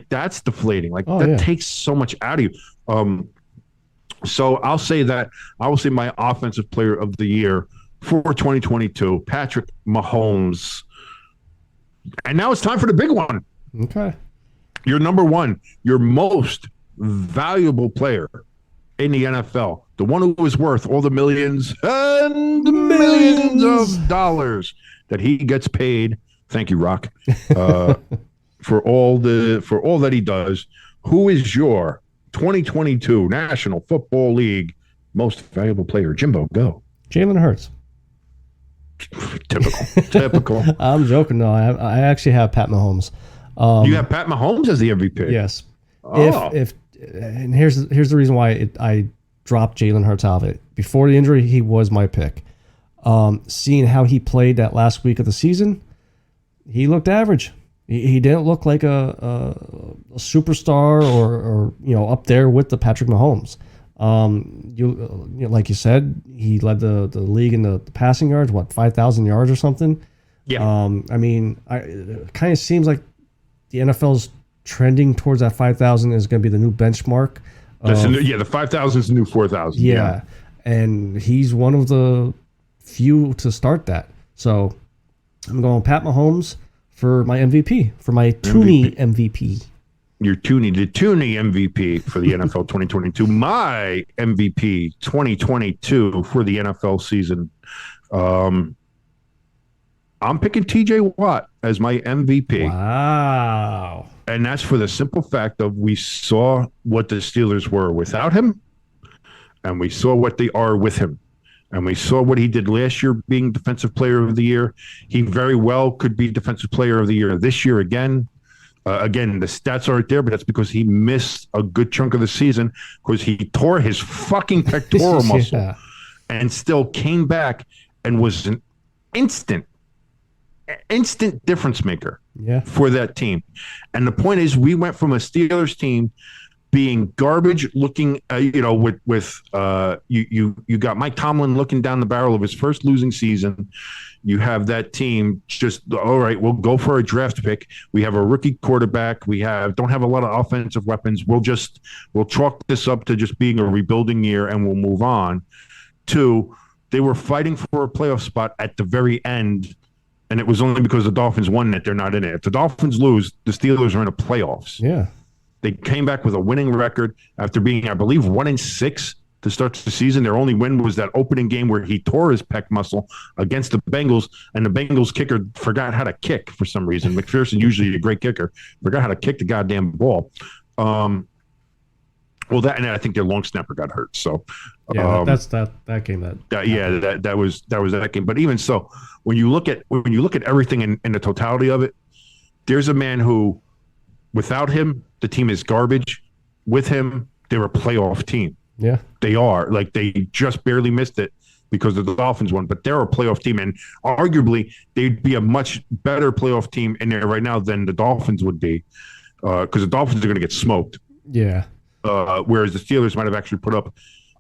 that's deflating. Like that takes so much out of you. So I'll say that I will say my offensive player of the year for 2022, Patrick Mahomes. And now it's time for the big one. Okay. Your number one, your most valuable player in the NFL, the one who is worth all the millions and millions of dollars that he gets paid. Thank you, Rock, for all that he does. Who is your 2022 National Football League most valuable player? Jimbo, go. Jalen Hurts. Typical. I'm joking. No, I actually have Pat Mahomes. You have Pat Mahomes as the MVP. Yes. Oh. And here's the reason why I dropped Jalen Hurts out of it. Before the injury, he was my pick. Seeing how he played that last week of the season, he looked average. He didn't look like a superstar or up there with the Patrick Mahomes. Like you said, he led the league in the passing yards, 5,000 yards or something. Yeah. It kind of seems like the NFL's trending towards that 5,000 is going to be the new benchmark. The 5,000 is the new 4,000. Yeah, and he's one of the few to start that. So I'm going Pat Mahomes for my MVP, for my Tooney MVP. Your the Tooney MVP for the NFL 2022. My MVP 2022 for the NFL season. I'm picking TJ Watt as my MVP. Wow. And that's for the simple fact of we saw what the Steelers were without him, and we saw what they are with him. And we saw what he did last year being Defensive Player of the Year. He very well could be Defensive Player of the Year this year again. Again, the stats aren't there, but that's because he missed a good chunk of the season because he tore his fucking pectoral muscle and still came back and was an instant difference maker for that team. And the point is, we went from a Steelers team being garbage looking, you got Mike Tomlin looking down the barrel of his first losing season. You have that team just, all right, we'll go for a draft pick. We have a rookie quarterback. We don't have a lot of offensive weapons. We'll chalk this up to just being a rebuilding year and we'll move on. To, they were fighting for a playoff spot at the very end. And it was only because the Dolphins won that they're not in it. If the Dolphins lose, the Steelers are in the playoffs. Yeah. They came back with a winning record after being, I believe, 1-6 to start the season. Their only win was that opening game where he tore his pec muscle against the Bengals, and the Bengals kicker forgot how to kick for some reason. McPherson, usually a great kicker, forgot how to kick the goddamn ball. And I think their long snapper got hurt. So that's that game. That was that game. But even so, when you look at everything in the totality of it, there's a man who, without him, the team is garbage. With him, they're a playoff team. Yeah, they are. Like, they just barely missed it because of the Dolphins won, but they're a playoff team, and arguably they'd be a much better playoff team in there right now than the Dolphins would be, because the Dolphins are going to get smoked. Yeah. Whereas the Steelers might have actually put up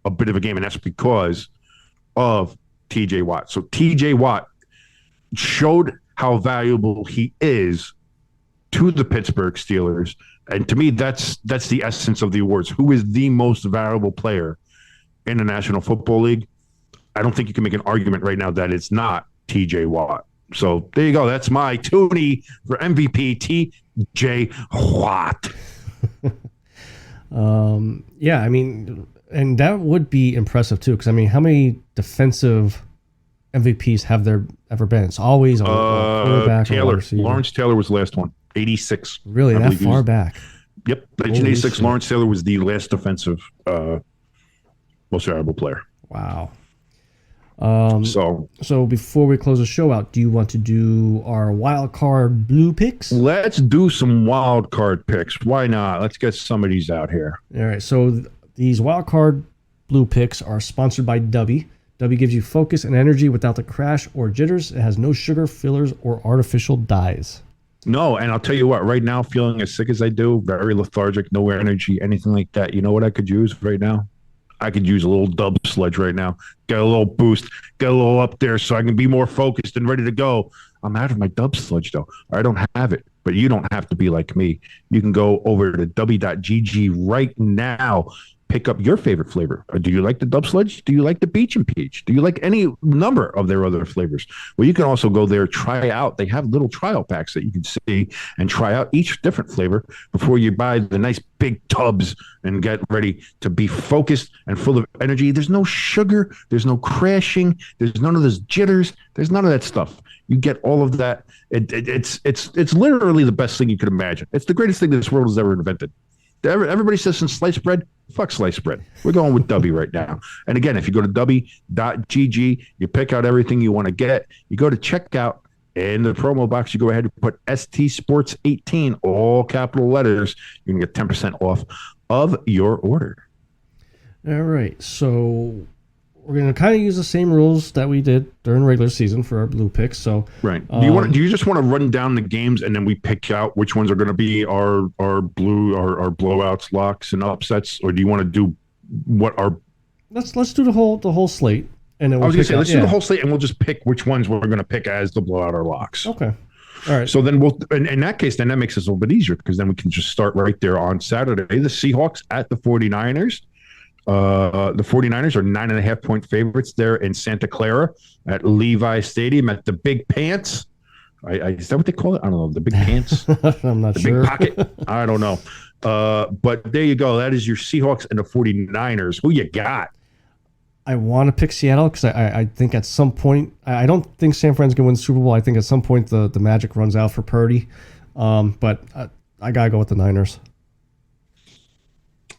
a bit of a game, and that's because of TJ Watt. So TJ Watt showed how valuable he is to the Pittsburgh Steelers. And to me, that's the essence of the awards. Who is the most valuable player in the National Football League? I don't think you can make an argument right now that it's not TJ Watt. So there you go. That's my Tooney for MVP, TJ Watt. And that would be impressive too, because how many defensive MVPs have there ever been? It's always a quarterback. Lawrence Taylor was the last one, 86. Really, that far back? Yep, 1986. Lawrence Taylor was the last defensive most valuable player. Wow. So before we close the show out, do you want to do our wild card blue picks? Let's do some wild card picks. Why not? Let's get some of these out here. All right. So these wild card blue picks are sponsored by Dubby. Dubby gives you focus and energy without the crash or jitters. It has no sugar, fillers, or artificial dyes. No, and I'll tell you what, right now, feeling as sick as I do, very lethargic, no energy, anything like that. You know what I could use right now? I could use a little dub sludge right now. Get a little boost, get a little up there so I can be more focused and ready to go. I'm out of my dub sludge, though. I don't have it, but you don't have to be like me. You can go over to w.gg right now. Pick up your favorite flavor. Do you like the dub sludge? Do you like the beach and peach? Do you like any number of their other flavors? Well, you can also go there, try out. They have little trial packs that you can see and try out each different flavor before you buy the nice big tubs and get ready to be focused and full of energy. There's no sugar. There's no crashing. There's none of those jitters. There's none of that stuff. You get all of that. It's literally the best thing you could imagine. It's the greatest thing this world has ever invented. Everybody says some sliced bread. Fuck sliced bread. We're going with W right now. And again, if you go to w.gg, you pick out everything you want to get. You go to checkout. In the promo box, you go ahead and put ST Sports 18, all capital letters. You can get 10% off of your order. All right. So we're going to kind of use the same rules that we did during regular season for our blue picks. So right. Do you just want to run down the games and then we pick out which ones are going to be our blue, our blowouts, locks, and upsets, or do you want to do what our? Let's do the whole slate, and then we'll do the whole slate, and we'll just pick which ones we're going to pick as the blowout or locks. Okay. All right. So then in that case, then that makes us a little bit easier because then we can just start right there on Saturday. The Seahawks at the 49ers. The 49ers are 9.5-point favorites there in Santa Clara at Levi Stadium at the Big Pants. Is that what they call it? I don't know. The Big Pants? I'm not sure. The Big Pocket? I don't know. But there you go. That is your Seahawks and the 49ers. Who you got? I want to pick Seattle because I think at some point, I don't think San Fran's going to win the Super Bowl. I think at some point the magic runs out for Purdy. But I got to go with the Niners.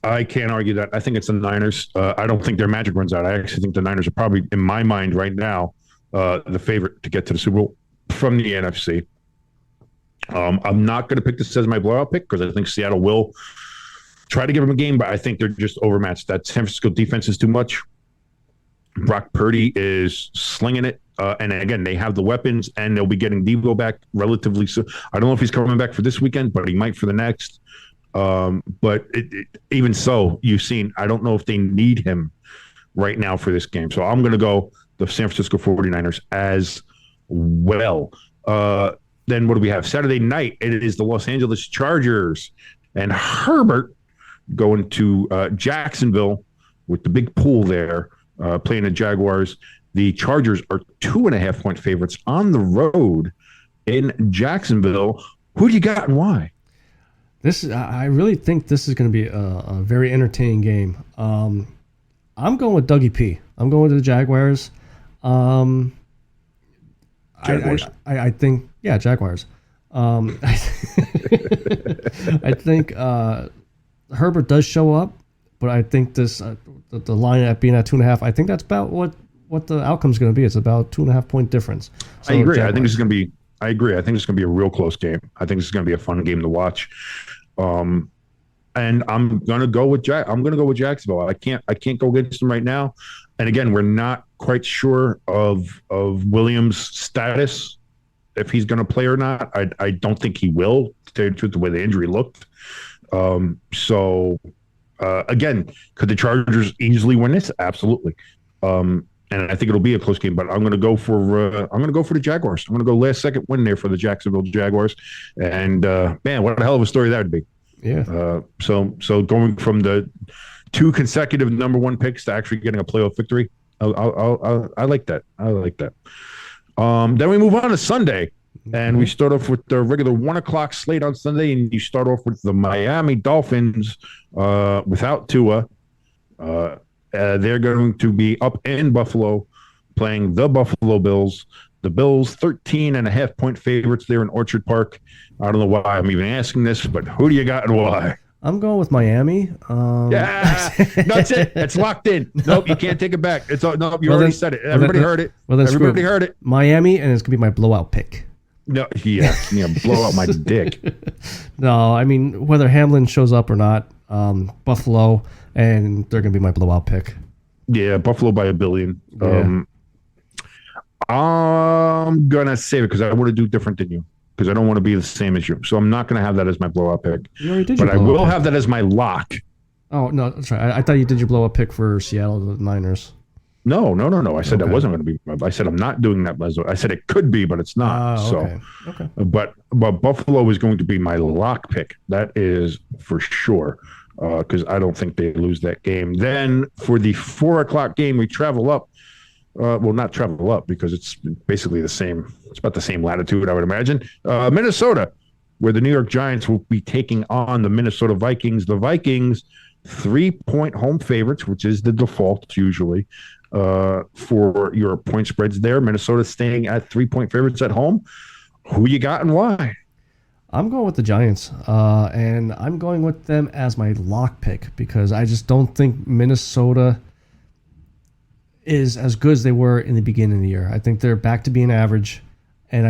I can't argue that. I think it's the Niners. I don't think their magic runs out. I actually think the Niners are probably, in my mind right now, the favorite to get to the Super Bowl from the NFC. I'm not going to pick this as my blowout pick because I think Seattle will try to give them a game, but I think they're just overmatched. That San Francisco defense is too much. Brock Purdy is slinging it. And again, they have the weapons, and they'll be getting Devo back relatively soon. I don't know if he's coming back for this weekend, but he might for the next. But even so, you've seen, I don't know if they need him right now for this game. So I'm going to go the San Francisco 49ers as well. Then what do we have? Saturday night, it is the Los Angeles Chargers and Herbert going to Jacksonville with the big pool there, playing the Jaguars. The Chargers are 2.5-point favorites on the road in Jacksonville. Who do you got and why? I really think this is going to be a very entertaining game. I'm going with Dougie P. I'm going with the Jaguars. Jaguars. I think, yeah, Jaguars. I think Herbert does show up, but I think this the line at being at 2.5. I think that's about what the outcome is going to be. It's about 2.5-point difference. So I agree. Jaguars. I think this is going to be. I agree. I think it's going to be a real close game. I think this is going to be a fun game to watch. And I'm going to go with I'm going to go with Jacksonville. I can't go against them right now. And again, we're not quite sure of Williams' status, if he's going to play or not. I don't think he will, to tell you the truth, the way the injury looked. Again, could the Chargers easily win this? Absolutely. And I think it'll be a close game, but I'm going to go for the Jaguars. I'm going to go last second win there for the Jacksonville Jaguars. And man, what a hell of a story that would be. Yeah. So going from the 2 consecutive number 1 picks to actually getting a playoff victory, I like that. I like that. Then we move on to Sunday, and we start off with the regular 1:00 slate on Sunday, and you start off with the Miami Dolphins without Tua. They're going to be up in Buffalo playing the Buffalo Bills. The Bills, 13.5-point favorites there in Orchard Park. I don't know why I'm even asking this, but who do you got and why? I'm going with Miami. Yeah, that's it. It's locked in. Nope, you can't take it back. Nope, you already said it. Everybody heard it. Well, then everybody heard it. Miami, and it's going to be my blowout pick. No, yeah, blow out my dick. No, I mean, whether Hamlin shows up or not, Buffalo, and they're going to be my blowout pick. Yeah, Buffalo by 1 billion. Yeah. I'm going to save it because I want to do different than you, because I don't want to be the same as you. So I'm not going to have that as my blowout pick. You already did. But I will have that as my lock. Oh no, that's right. I thought you did your blow up pick for Seattle the Niners. No. I said that Okay. wasn't going to be. I said I'm not doing that. I said it could be, but it's not. So, Okay. Okay. but Buffalo is going to be my lock pick. That is for sure. Because I don't think they lose that game. Then for the 4 o'clock game, we travel up. Well, not travel up because it's basically the same. It's about the same latitude, I would imagine. Minnesota, where the New York Giants will be taking on the Minnesota Vikings. The Vikings, 3-point home favorites, which is the default usually for your point spreads there. Minnesota staying at 3-point favorites at home. Who you got and why? I'm going with the Giants, and I'm going with them as my lock pick because I just don't think Minnesota is as good as they were in the beginning of the year. I think they're back to being average, and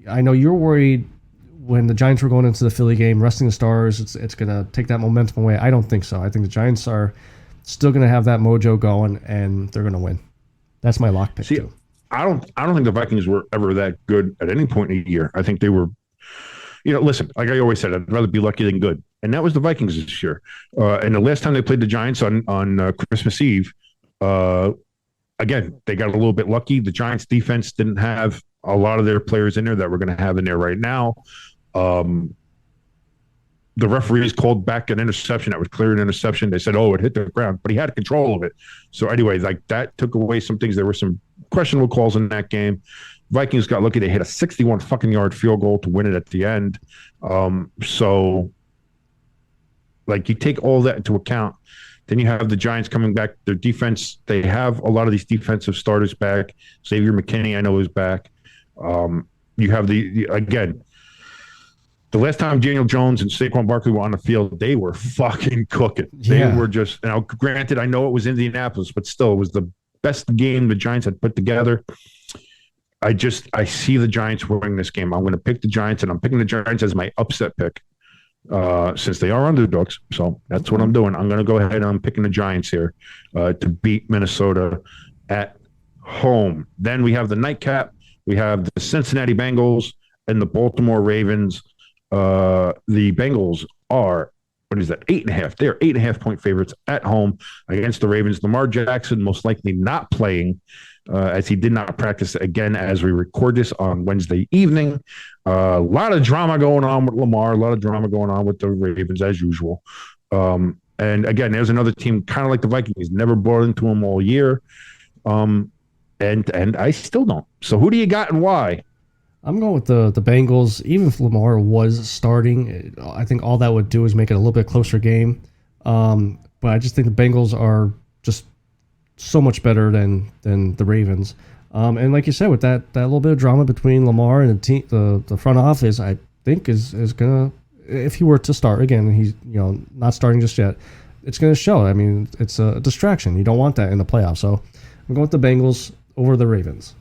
I know you're worried when the Giants were going into the Philly game, resting the stars, it's going to take that momentum away. I don't think so. I think the Giants are still going to have that mojo going, and they're going to win. That's my lock pick, too. I don't think the Vikings were ever that good at any point in the year. I think they were, listen, like I always said, I'd rather be lucky than good. And that was the Vikings this year. And the last time they played the Giants on Christmas Eve, again, they got a little bit lucky. The Giants defense didn't have a lot of their players in there that we're going to have in there right now. The referees called back an interception that was clear an interception. They said, it hit the ground, but he had control of it. So anyway, like that took away some things. There were some questionable calls in that game. Vikings got lucky. They hit a 61 fucking yard field goal to win it at the end. So like you take all that into account. Then you have the Giants coming back. Their defense, they have a lot of these defensive starters back. Xavier McKinney, I know, is back. You have again, the last time Daniel Jones and Saquon Barkley were on the field, they were fucking cooking. They were just, granted, I know it was Indianapolis, but still, it was the best game the Giants had put together. I see the Giants winning this game. I'm going to pick the Giants, and I'm picking the Giants as my upset pick since they are underdogs. So that's what I'm doing. I'm going to go ahead and I'm picking the Giants here to beat Minnesota at home. Then we have the nightcap. We have the Cincinnati Bengals and the Baltimore Ravens. The Bengals are, 8.5? They're 8.5-point favorites at home against the Ravens. Lamar Jackson most likely not playing as he did not practice again as we record this on Wednesday evening. A lot of drama going on with Lamar, a lot of drama going on with the Ravens as usual. And again, there's another team kind of like the Vikings, never bought into them all year. And I still don't. So who do you got and why? I'm going with the Bengals. Even if Lamar was starting, I think all that would do is make it a little bit closer game. But I just think the Bengals are just so much better than the Ravens. And like you said, with that little bit of drama between Lamar and the team, the front office, I think is gonna, if he were to start again, he's not starting just yet. It's gonna show. I mean, it's a distraction. You don't want that in the playoffs. So I'm going with the Bengals over the Ravens.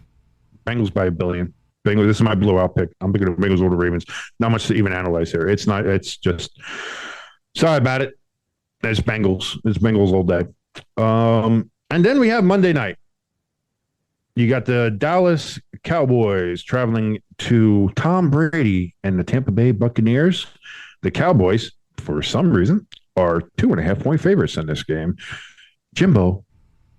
Bengals by 1 billion. Bengals. This is my blowout pick. I'm picking the Bengals over the Ravens. Not much to even analyze here. It's not. It's just. Sorry about it. It's Bengals. It's Bengals all day. And then we have Monday night. You got the Dallas Cowboys traveling to Tom Brady and the Tampa Bay Buccaneers. The Cowboys, for some reason, are 2.5-point favorites in this game. Jimbo,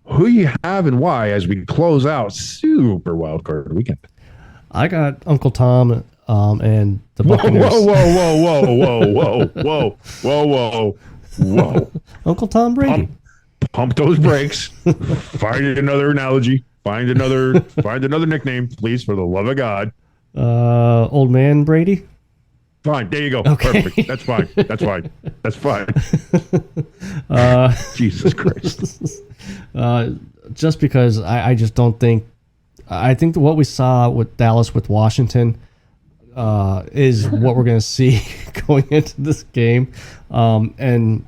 who you have and why as we close out Super Wild Card Weekend? I got Uncle Tom and the Buccaneers. Whoa. Uncle Tom Brady. Pump those brakes. Find another analogy. Find another nickname, please, for the love of God. Old man Brady. Fine. There you go. Okay. Perfect. That's fine. Jesus Christ. Just because I just don't think. I think that what we saw with Dallas with Washington is what we're going to see going into this game. And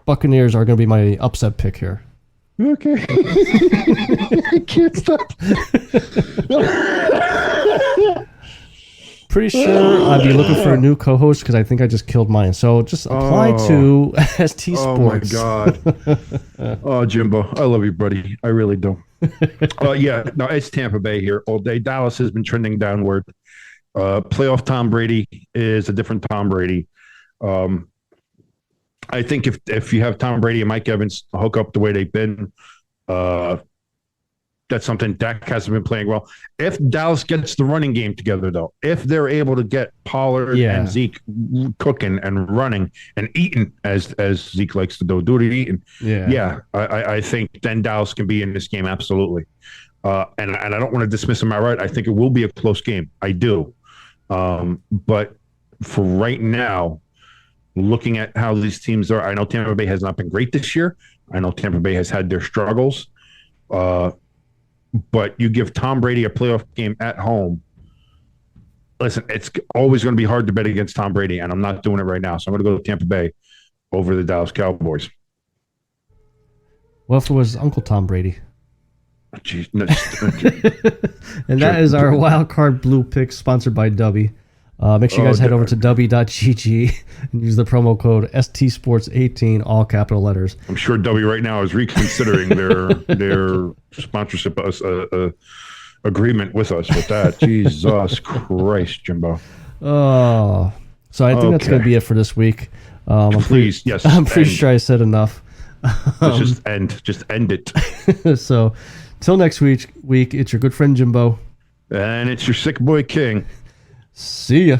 Buccaneers are going to be my upset pick here. Okay. I can't stop. Pretty sure I'd be looking for a new co-host because I think I just killed mine. So just apply to ST Sports. Oh, my God. Oh, Jimbo. I love you, buddy. I really do. Yeah, no, it's Tampa Bay here all day. Dallas has been trending downward. Playoff Tom Brady is a different Tom Brady. I think if you have Tom Brady and Mike Evans hook up the way they've been, that's something Dak hasn't been playing well. If Dallas gets the running game together, though, if they're able to get Pollard and Zeke cooking and running and eating, as Zeke likes to do it eating, I think then Dallas can be in this game, absolutely. And I don't want to dismiss them outright. I think it will be a close game. I do. But for right now, looking at how these teams are, I know Tampa Bay has not been great this year. I know Tampa Bay has had their struggles. But you give Tom Brady a playoff game at home. Listen, it's always going to be hard to bet against Tom Brady, and I'm not doing it right now. So I'm going to go to Tampa Bay over the Dallas Cowboys. Well, if it was Uncle Tom Brady. Jeez, no, and that is our Wild Card Blue Picks, sponsored by Dubby. Make sure you guys head over to dubby.gg and use the promo code STSports18, all capital letters. I'm sure W right now is reconsidering their sponsorship agreement with us with that. Jesus Christ, Jimbo. Oh, so I think that's going to be it for this week. Please, yes. I'm pretty sure I said enough. Just end it. So, till next week, it's your good friend Jimbo. And it's your sick boy King. See ya.